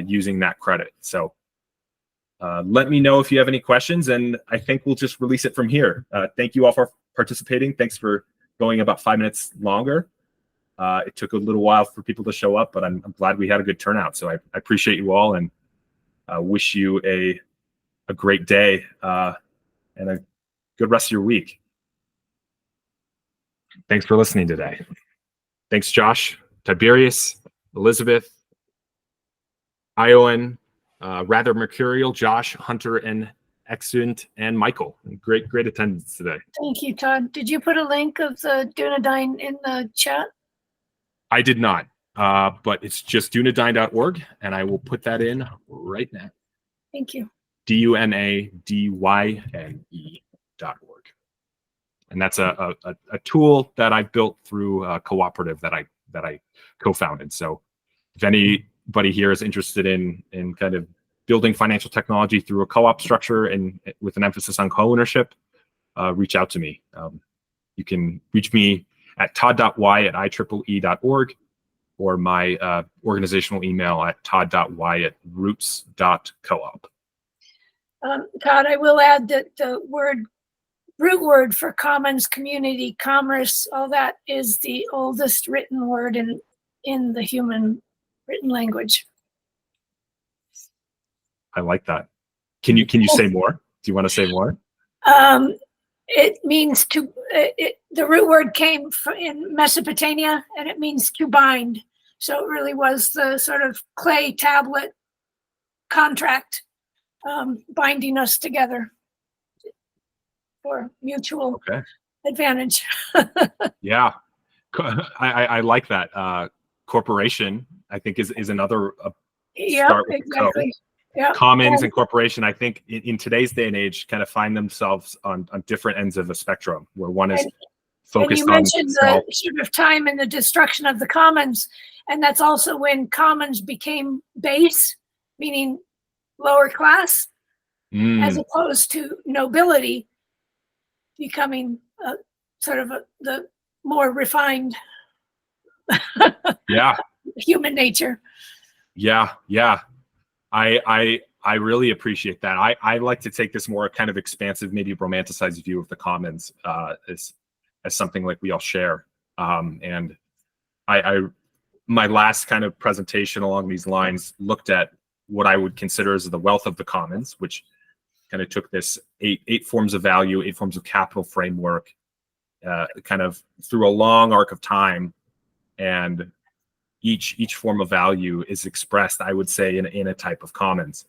using that credit. So let me know if you have any questions, and I think we'll just release it from here. Thank you all for participating. Thanks for going about 5 minutes longer. It took a little while for people to show up, but I'm glad we had a good turnout. So I appreciate you all, and wish you a great day and a good rest of your week. Thanks for listening today. Thanks, Josh, Tiberius, Elizabeth, Iowan, rather mercurial, Josh, Hunter, and Excellent, and Michael. Great attendance today. Thank you, Todd. Did you put a link of the Dunedain in the chat? I did not, but it's just dunedain.org, and I will put that in right now. Thank you. DUNADYNE.org. And that's a tool that I built through a cooperative that I co-founded. So if anybody here is interested in kind of building financial technology through a co-op structure and with an emphasis on co-ownership, reach out to me. You can reach me at todd.y@ieee.org or my organizational email at todd.y@roots.coop. Todd, I will add that the root word for commons, community, commerce, all that is the oldest written word in the human written language. I like that. Can you say more? Do you want to say more? It means to. The root word came in Mesopotamia, and it means to bind. So it really was the sort of clay tablet contract binding us together for mutual advantage. Yeah, I like that. Corporation, I think, is another start with exactly. Yep. Commons and corporation, I think, in today's day and age, kind of find themselves on different ends of a spectrum, where one is focused on. And you mentioned the sort of time in the destruction of the commons, and that's also when commons became base, meaning lower class, as opposed to nobility becoming sort of the more refined human nature. Yeah. I really appreciate that. I like to take this more kind of expansive, maybe romanticized view of the commons as something like we all share. And my last kind of presentation along these lines looked at what I would consider as the wealth of the commons, which kind of took this eight forms of value, 8 forms of capital framework, kind of through a long arc of time, and each form of value is expressed, I would say, in a type of commons.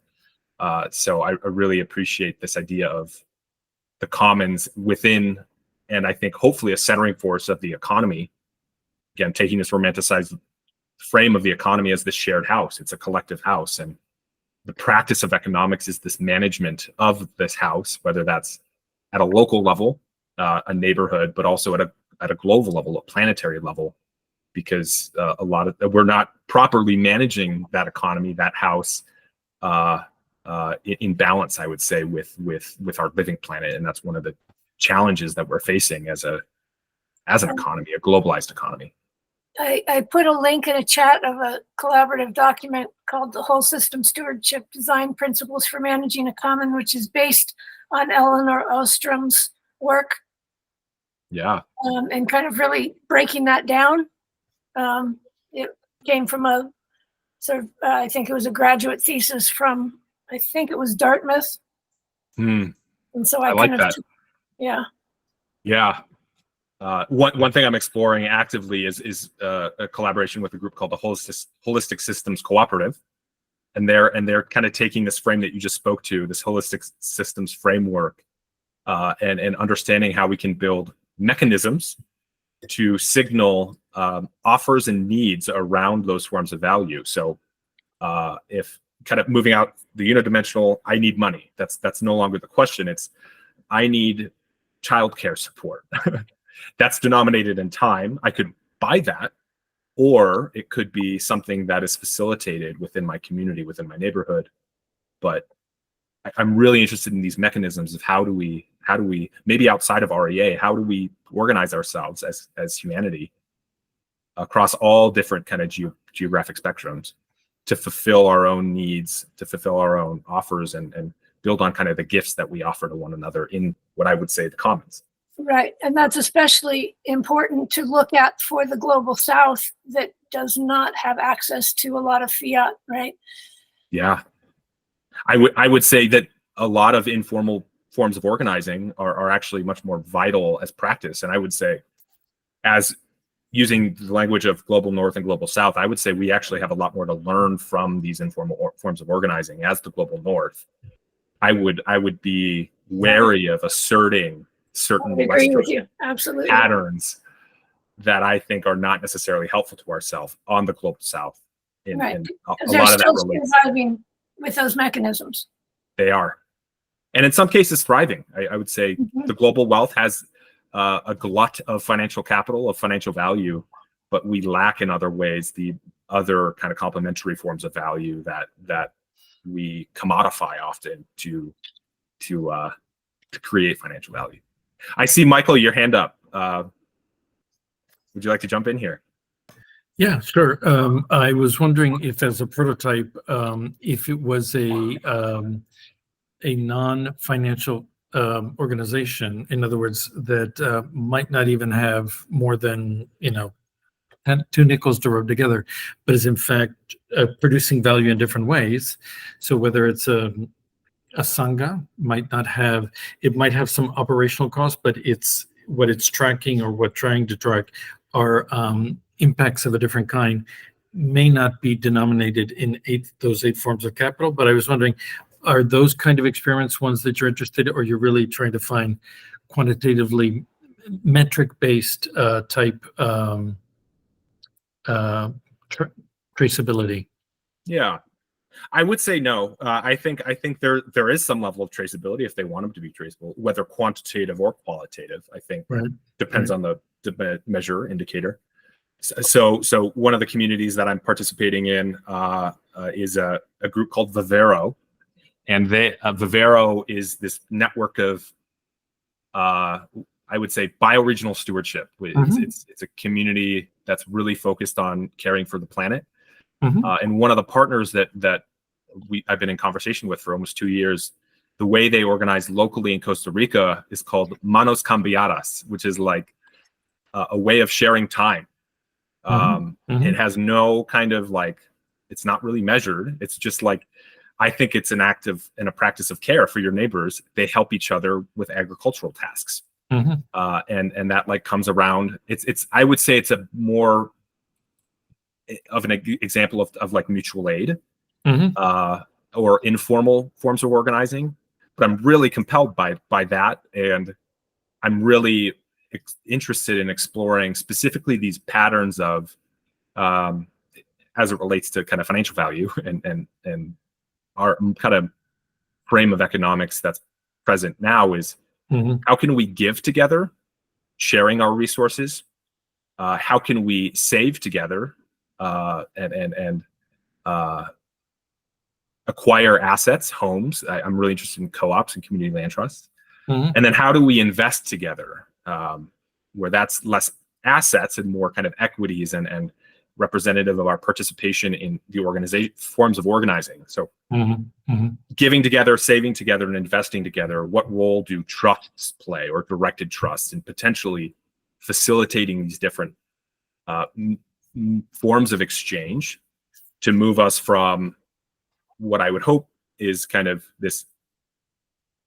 So I really appreciate this idea of the commons within, and I think hopefully a centering force of the economy. Again, taking this romanticized frame of the economy as this shared house. It's a collective house, and the practice of economics is this management of this house, whether that's at a local level, a neighborhood, but also at a global level, a planetary level. Because we're not properly managing that economy, that house, in balance, I would say, with our living planet, and that's one of the challenges that we're facing as an economy, a globalized economy. I put a link in a chat of a collaborative document called "The Whole System Stewardship: Design Principles for Managing a Common," which is based on Elinor Ostrom's work. Yeah. And kind of really breaking that down. It came from a sort of, I think it was a graduate thesis from, I think it was Dartmouth. And so I I like kind of, that. yeah. Yeah. One thing I'm exploring actively is a collaboration with a group called the Holistic Systems Cooperative, and they're kind of taking this frame that you just spoke to, this holistic systems framework, and understanding how we can build mechanisms to signal offers and needs around those forms of value. So if kind of moving out the unidimensional, I need money. That's no longer the question. It's I need childcare support. That's denominated in time. I could buy that, or it could be something that is facilitated within my community, within my neighborhood. But I'm really interested in these mechanisms of how do we maybe outside of REA, how do we organize ourselves as humanity across all different kind of geographic spectrums to fulfill our own needs, to fulfill our own offers, and build on kind of the gifts that we offer to one another in what I would say the commons. Right. And that's especially important to look at for the global south that does not have access to a lot of fiat, right? Yeah. I would say that a lot of informal forms of organizing are actually much more vital as practice. And I would say, as using the language of global north and global south, I would say we actually have a lot more to learn from these informal forms of organizing as the global north. I would be wary of asserting certain I agree with Western you. Absolutely. patterns that I think are not necessarily helpful to ourselves on the global south. Right. And Because a they're lot of that still relates. surviving with those mechanisms. They are, and in some cases thriving. I would say the global wealth has a glut of financial capital, of financial value, but we lack in other ways the other kind of complementary forms of value that we commodify often to create financial value. I see, Michael, your hand up. Would you like to jump in here? Yeah, sure. I was wondering if, as a prototype, if it was a non-financial organization, in other words, that might not even have more than 2 nickels to rub together, but is in fact producing value in different ways. So whether it's a sangha, might have some operational costs, but it's what it's tracking or what trying to track are impacts of a different kind, may not be denominated in those 8 forms of capital. But I was wondering, are those kind of experiments ones that you're interested in, or you're really trying to find quantitatively metric-based type traceability? Yeah, I would say no. I think there is some level of traceability if they want them to be traceable, whether quantitative or qualitative. I think depends on the measure indicator. So one of the communities that I'm participating in is a group called Vivero, and Vivero is this network of I would say bioregional stewardship. It's a community that's really focused on caring for the planet. And one of the partners that I've been in conversation with for almost 2 years, the way they organize locally in Costa Rica is called manos cambiadas, which is like a way of sharing time. It has no kind of it's not really measured. It's just like, I think it's an act of and a practice of care for your neighbors. They help each other with agricultural tasks. And that comes around. I would say it's a more of an example of mutual aid or informal forms of organizing. But I'm really compelled by that, and I'm really interested in exploring specifically these patterns of as it relates to kind of financial value and our kind of frame of economics that's present now is how can we give together, sharing our resources? How can we save together and acquire assets, homes? I'm really interested in co-ops and community land trusts. And then how do we invest together, where that's less assets and more kind of equities and representative of our participation in the organization forms of organizing. So giving together, saving together, and investing together. What role do trusts play, or directed trusts, in potentially facilitating these different forms of exchange to move us from what I would hope is kind of this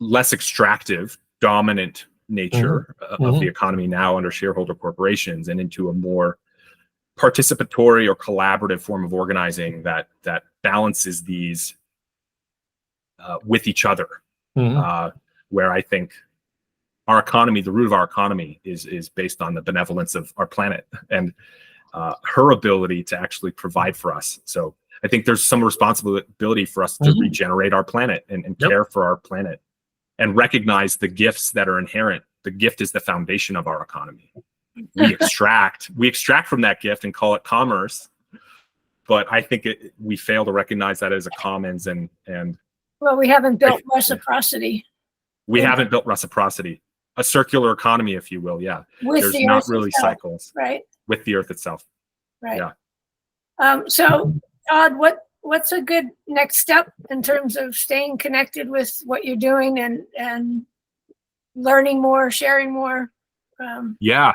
less extractive, dominant nature of the economy now under shareholder corporations, and into a more participatory or collaborative form of organizing that balances these with each other. Where I think our economy, the root of our economy, is based on the benevolence of our planet and her ability to actually provide for us. So I think there's some responsibility for us to regenerate our planet and care for our planet and recognize the gifts that are inherent. The gift is the foundation of our economy. We extract from that gift and call it commerce, but I think we fail to recognize that as a commons and well, we haven't built reciprocity. We haven't built reciprocity, a circular economy, if you will. Yeah, with there's the not earth really itself, cycles, right? With the earth itself. Right. Yeah. So, Todd, what's a good next step in terms of staying connected with what you're doing and learning more, sharing more? Yeah.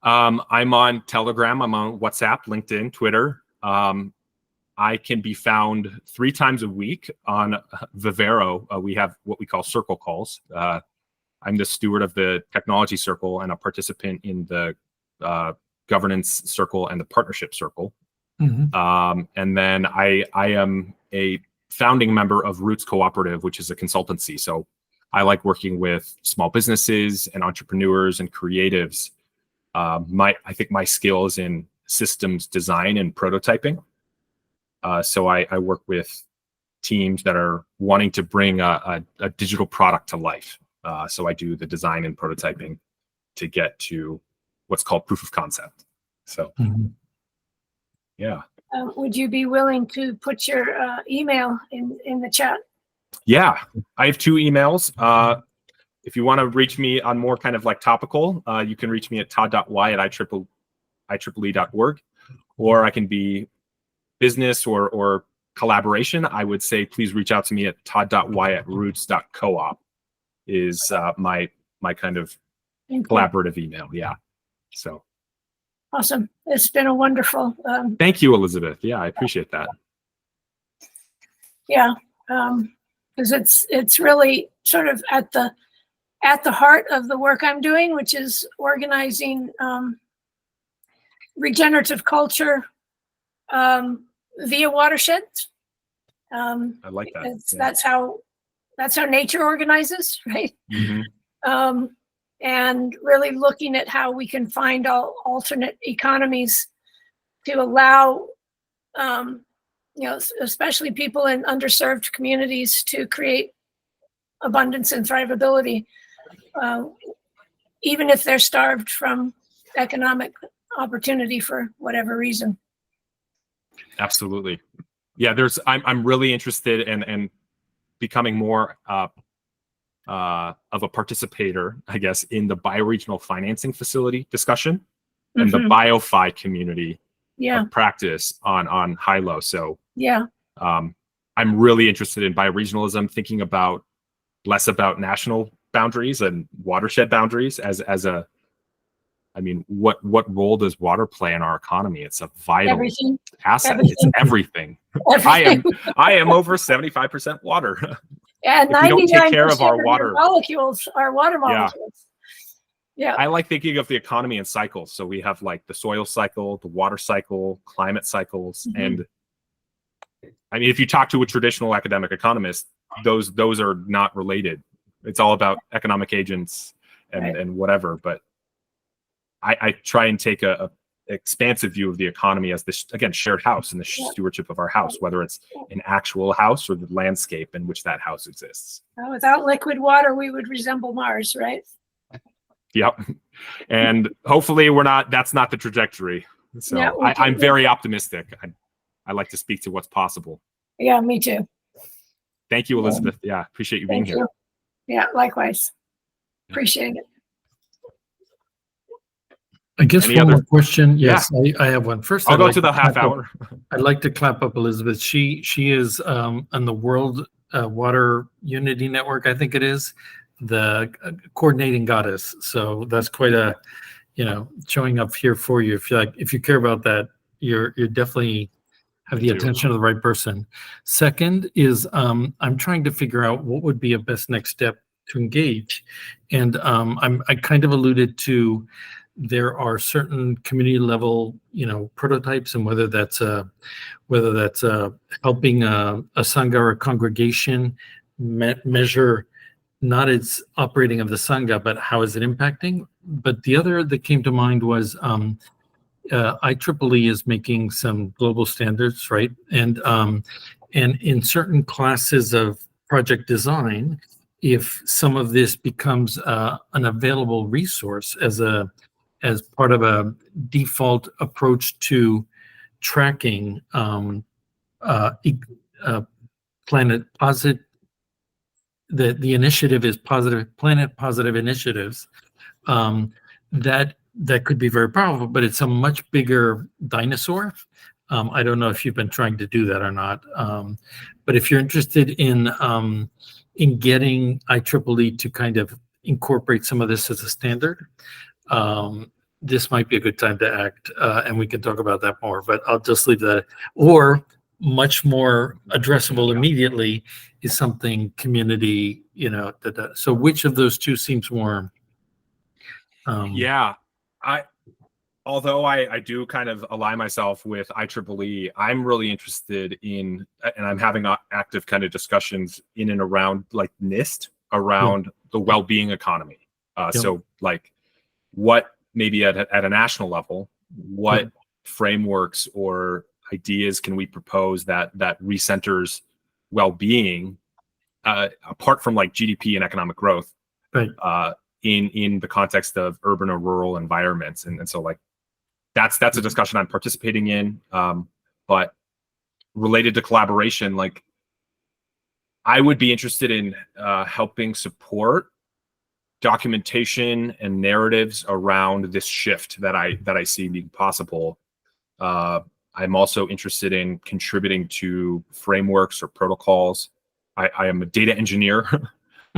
I'm on Telegram. I'm on WhatsApp, LinkedIn, Twitter. I can be found 3 times a week on Vivero. We have what we call circle calls. I'm the steward of the technology circle and a participant in the governance circle and the partnership circle. And then I am a founding member of Roots Cooperative, which is a consultancy. So I like working with small businesses and entrepreneurs and creatives. I think my skill is in systems design and prototyping. So I work with teams that are wanting to bring a digital product to life. So I do the design and prototyping to get to what's called proof of concept. So, yeah. Would you be willing to put your email in the chat? Yeah, I have 2 emails. If you want to reach me on more kind of like topical, you can reach me at todd.y@IEEE.org, or I can be business or collaboration. I would say please reach out to me at todd.y@roots.coop is my kind of collaborative email. Yeah. So awesome. It's been a wonderful. Thank you, Elizabeth. Yeah, I appreciate that. Yeah, because it's really sort of at the heart of the work I'm doing, which is organizing regenerative culture via watersheds. I like that. That's how nature organizes, right? And really looking at how we can find alternate economies to allow, especially people in underserved communities, to create abundance and thrivability, even if they're starved from economic opportunity for whatever reason. Absolutely. Yeah, I'm really interested in becoming more of a participator, I guess, in the bioregional financing facility discussion and the BioFi community of practice on Hilo. So I'm really interested in bioregionalism, thinking about less about national boundaries and watershed boundaries what role does water play in our economy? It's a vital asset. It's everything. I am over 75% water. And if we don't take care of our water molecules are water molecules. Yeah. I like thinking of the economy in cycles. So we have like the soil cycle, the water cycle, climate cycles. And I mean, if you talk to a traditional academic economist, those are not related. It's all about economic agents and whatever. But I try and take a expansive view of the economy as this, again, shared house and the stewardship of our house, whether it's an actual house or the landscape in which that house exists. Without liquid water, we would resemble Mars, right? Yep. And hopefully that's not the trajectory. So yeah, I'm very optimistic. I like to speak to what's possible. Yeah, me too. Thank you, Elizabeth. Yeah, appreciate you being here. Yeah, likewise. Appreciate it. I guess one more question. Yes, I have one. First, I'll go to the half hour. I'd like to clap up Elizabeth. She is on the World Water Unity Network, I think it is, the coordinating goddess. So that's quite a, showing up here for you. If you care about that, you're definitely have Me the too. attention of the right person. Second is I'm trying to figure out what would be a best next step to engage. And I kind of alluded to there are certain community level, prototypes, and whether that's helping a sangha or a congregation measure not its operating of the sangha, but how is it impacting. But the other that came to mind was IEEE is making some global standards, right? And in certain classes of project design, if some of this becomes an available resource as part of a default approach to tracking planet positive, the initiative is positive, planet positive initiatives, that could be very powerful, but it's a much bigger dinosaur. I don't know if you've been trying to do that or not, but if you're interested in getting IEEE to kind of incorporate some of this as a standard, this might be a good time to act, and we can talk about that more, but I'll just leave that. Or much more addressable immediately is something community, so which of those two seems more? Yeah, although I do kind of align myself with IEEE, I'm really interested in, and I'm having active kind of discussions in and around like NIST around the well-being economy. So like what maybe at a national level, what frameworks or ideas can we propose that recenters well-being apart from like GDP and economic growth, right? In the context of urban or rural environments, and so like that's a discussion I'm participating in. But related to collaboration, like I would be interested in helping support documentation and narratives around this shift that I see being possible. I'm also interested in contributing to frameworks or protocols. I am a data engineer,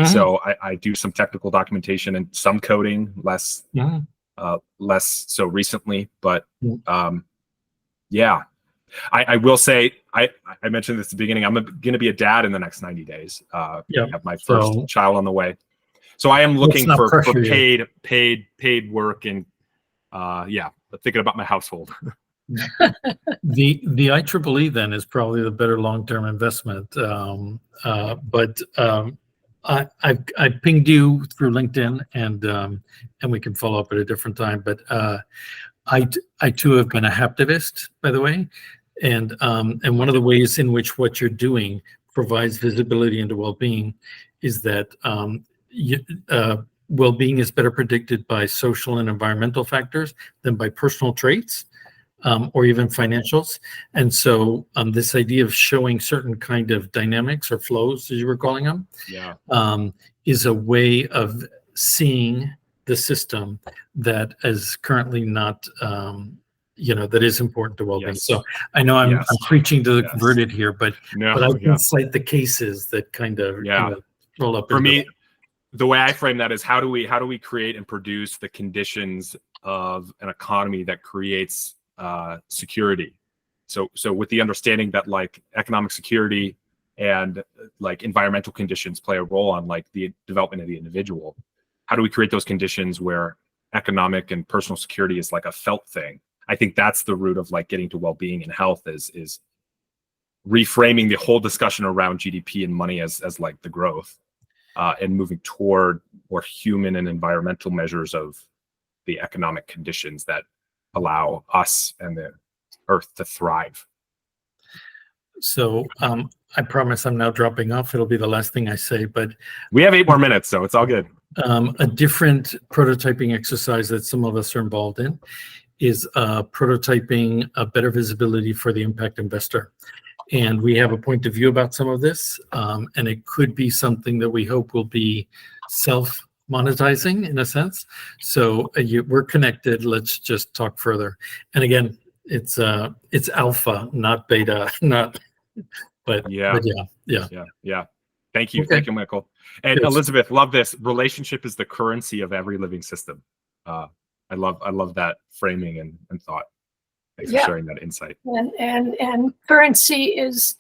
so I do some technical documentation and some coding, less so recently. But yeah, I will say I mentioned this at the beginning. I'm going to be a dad in the next 90 days. I have my first child on the way. So I am looking for paid work and thinking about my household. The IEEE then is probably the better long-term investment. But I pinged you through LinkedIn, and we can follow up at a different time. But I too have been a haptivist, by the way, and one of the ways in which what you're doing provides visibility into well-being is that well-being is better predicted by social and environmental factors than by personal traits. Or even financials. And so this idea of showing certain kind of dynamics or flows, as you were calling them, is a way of seeing the system that is currently not, that is important to well-being. Yes. So I know I'm preaching to the converted here, but I can cite the cases that kind of roll up. For me, the way I frame that is how do we create and produce the conditions of an economy that creates security. So with the understanding that like economic security and like environmental conditions play a role on like the development of the individual, how do we create those conditions where economic and personal security is like a felt thing? I think that's the root of like getting to well-being and health is reframing the whole discussion around GDP and money as like the growth and moving toward more human and environmental measures of the economic conditions that allow us and the earth to thrive. So I promise I'm now dropping off. It'll be the last thing I say, but we have 8 more minutes, so it's all good. A different prototyping exercise that some of us are involved in is prototyping a better visibility for the impact investor. And we have a point of view about some of this, and it could be something that we hope will be self-monetizing in a sense. So we're connected. Let's just talk further. And again, it's alpha, not beta, but yeah. Thank you. Okay. Thank you, Michael. And Elizabeth, love this. Relationship is the currency of every living system. I love that framing and thought. Thanks for sharing that insight. And currency is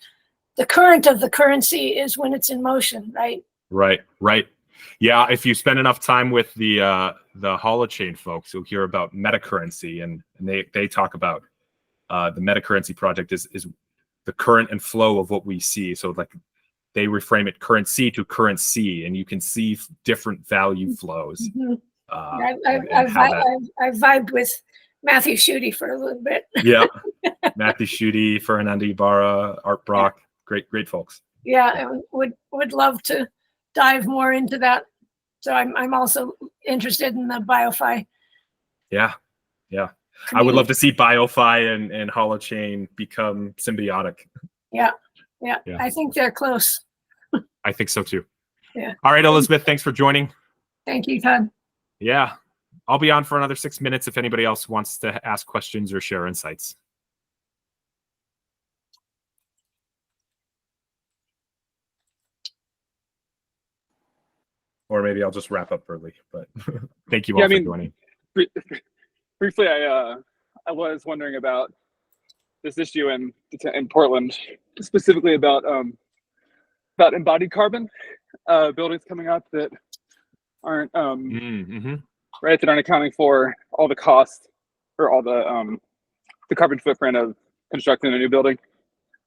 the current of the currency is when it's in motion, right? Right. Yeah, if you spend enough time with the holochain folks, you'll hear about metacurrency, and they talk about the metacurrency project is the current and flow of what we see. So like they reframe it currency to currency, and you can see different value flows. Mm-hmm. I vibed with Matthew Schutte for a little bit. Yeah, Matthew Schutte, Fernando Ibarra, Art Brock, great folks. Yeah, I would love to dive more into that. So I'm also interested in the BioFi. Yeah. I would love to see BioFi and holochain become symbiotic. Yeah. I think they're close. I think so too. Yeah. All right, Elizabeth, thanks for joining. Thank you, Todd. Yeah. I'll be on for another 6 minutes if anybody else wants to ask questions or share insights. Or maybe I'll just wrap up early, but thank you all for joining. Briefly, I was wondering about this issue in Portland, specifically about embodied carbon buildings coming up that aren't right, that aren't accounting for all the cost or all the carbon footprint of constructing a new building.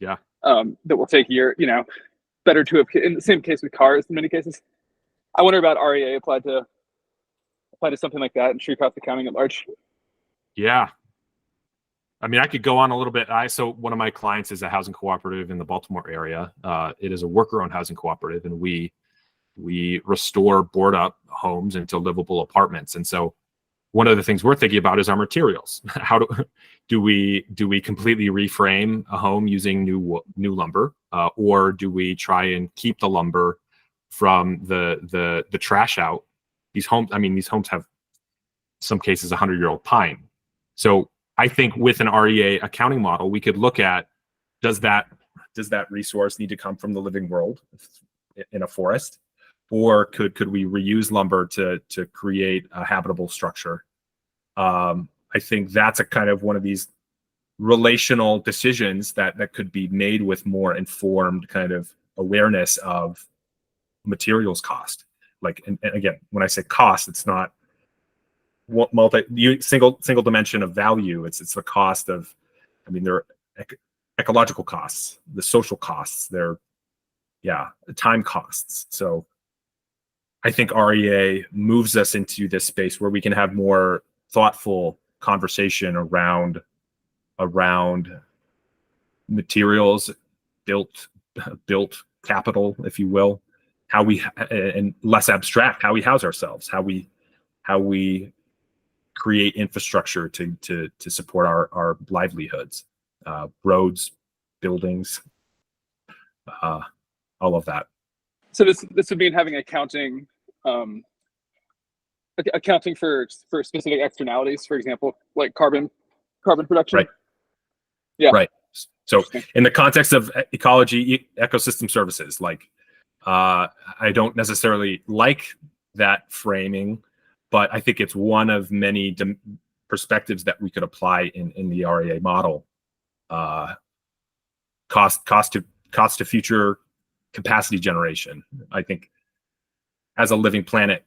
Yeah. That will take better to in the same case with cars in many cases. I wonder about REA applied to something like that and true cost accounting at large. Yeah. I mean, I could go on a little bit. So one of my clients is a housing cooperative in the Baltimore area. It is a worker-owned housing cooperative, and we restore board-up homes into livable apartments. And so one of the things we're thinking about is our materials. How do we completely reframe a home using new lumber, or do we try and keep the lumber from the trash out? These homes have some cases 100-year-old pine. So I think with an REA accounting model, we could look at, does that resource need to come from the living world in a forest, or could we reuse lumber to create a habitable structure? I think that's a kind of one of these relational decisions that could be made with more informed kind of awareness of materials cost. Like, and again, when I say cost, it's not single dimension of value. It's the cost of, there are ecological costs, the social costs, the time costs. So I think REA moves us into this space where we can have more thoughtful conversation around materials, built capital, if you will, and less abstract, how we house ourselves, how we create infrastructure to support our livelihoods, roads, buildings, all of that. So this would mean having accounting for specific externalities, for example, like carbon production. Right. Yeah. Right. So in the context of ecology, ecosystem services, like I don't necessarily like that framing, but I think it's one of many perspectives that we could apply in the REA model. Cost to future capacity generation. I think as a living planet,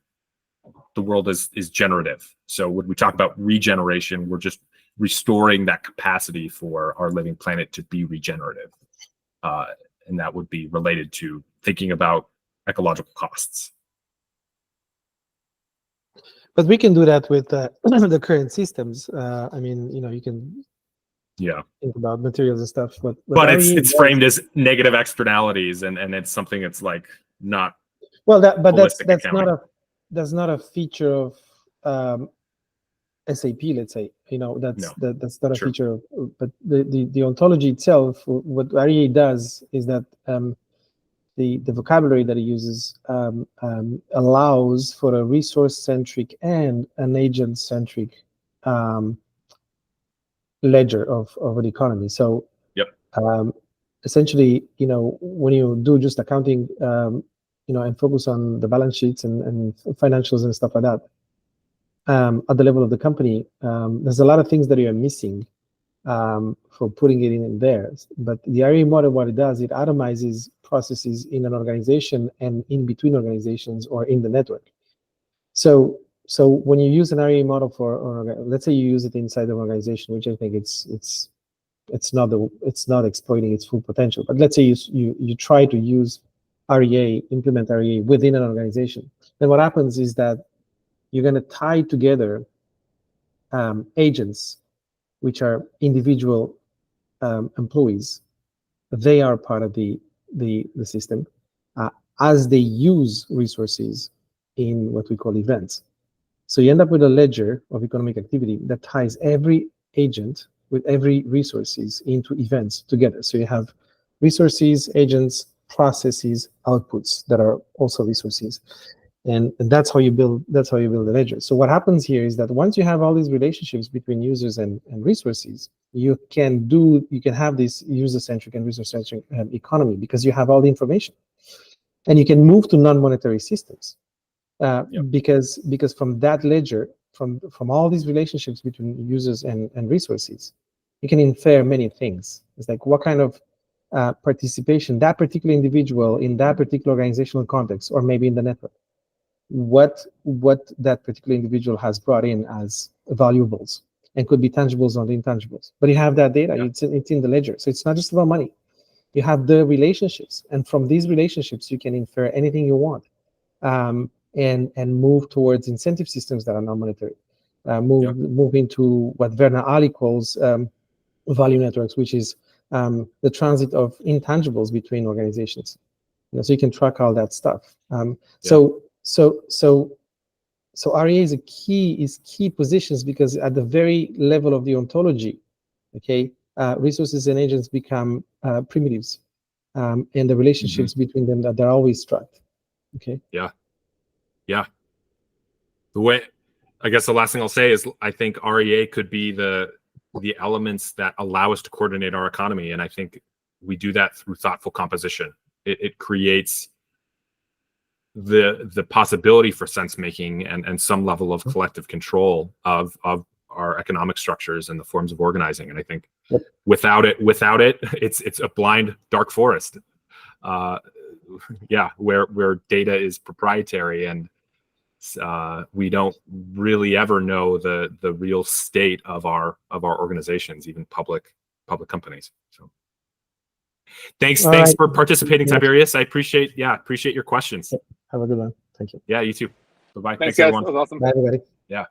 the world is generative. So when we talk about regeneration, we're just restoring that capacity for our living planet to be regenerative. And that would be related to thinking about ecological costs. But we can do that with the current systems. You can think about materials and stuff. But it's framed as negative externalities, and it's something that's like not. Well, that's not a feature of SAP. Let's say that's not a feature of. But the ontology itself, what REA does is that the vocabulary that it uses allows for a resource-centric and an agent-centric ledger of an economy. So, essentially, when you do just accounting, and focus on the balance sheets and financials and stuff like that, at the level of the company, there's a lot of things that you're missing for putting it in there. But the REA model, what it does, it atomizes processes in an organization and in between organizations or in the network. So when you use an REA model for, let's say you use it inside the organization, which I think it's not exploiting its full potential. But let's say you try to use REA, implement REA within an organization. Then what happens is that you're going to tie together agents, which are individual employees. They are part of the system as they use resources in what we call events. So you end up with a ledger of economic activity that ties every agent with every resources into events together. So you have resources, agents, processes, outputs that are also resources. And that's how you build the ledger. So what happens here is that once you have all these relationships between users and resources, you can have this user-centric and resource-centric economy because you have all the information. And you can move to non-monetary systems because from that ledger, from all these relationships between users and resources, you can infer many things. It's like what kind of participation that particular individual in that particular organizational context, or maybe in the network, what that particular individual has brought in as valuables, and could be tangibles or intangibles. But you have that data, it's in the ledger. So it's not just about money. You have the relationships, and from these relationships, you can infer anything you want, and move towards incentive systems that are non-monetary. Move into what Werner Ali calls value networks, which is the transit of intangibles between organizations. So you can track all that stuff. So REA is key positions because at the very level of the ontology, okay, resources and agents become primitives, and the relationships between them that they're always tracked. Okay. Yeah. The way, I guess the last thing I'll say is I think REA could be the elements that allow us to coordinate our economy, and I think we do that through thoughtful composition. It creates the possibility for sense making and some level of collective control of our economic structures and the forms of organizing. And I think without it, it's a blind dark forest. Where data is proprietary and we don't really ever know the real state of our organizations, even public companies. So thanks for participating, Tiberius. I appreciate your questions. Have a good one. Thank you. Yeah, you too. Bye-bye. Thanks guys. Everyone. That was awesome. Bye, everybody. Yeah.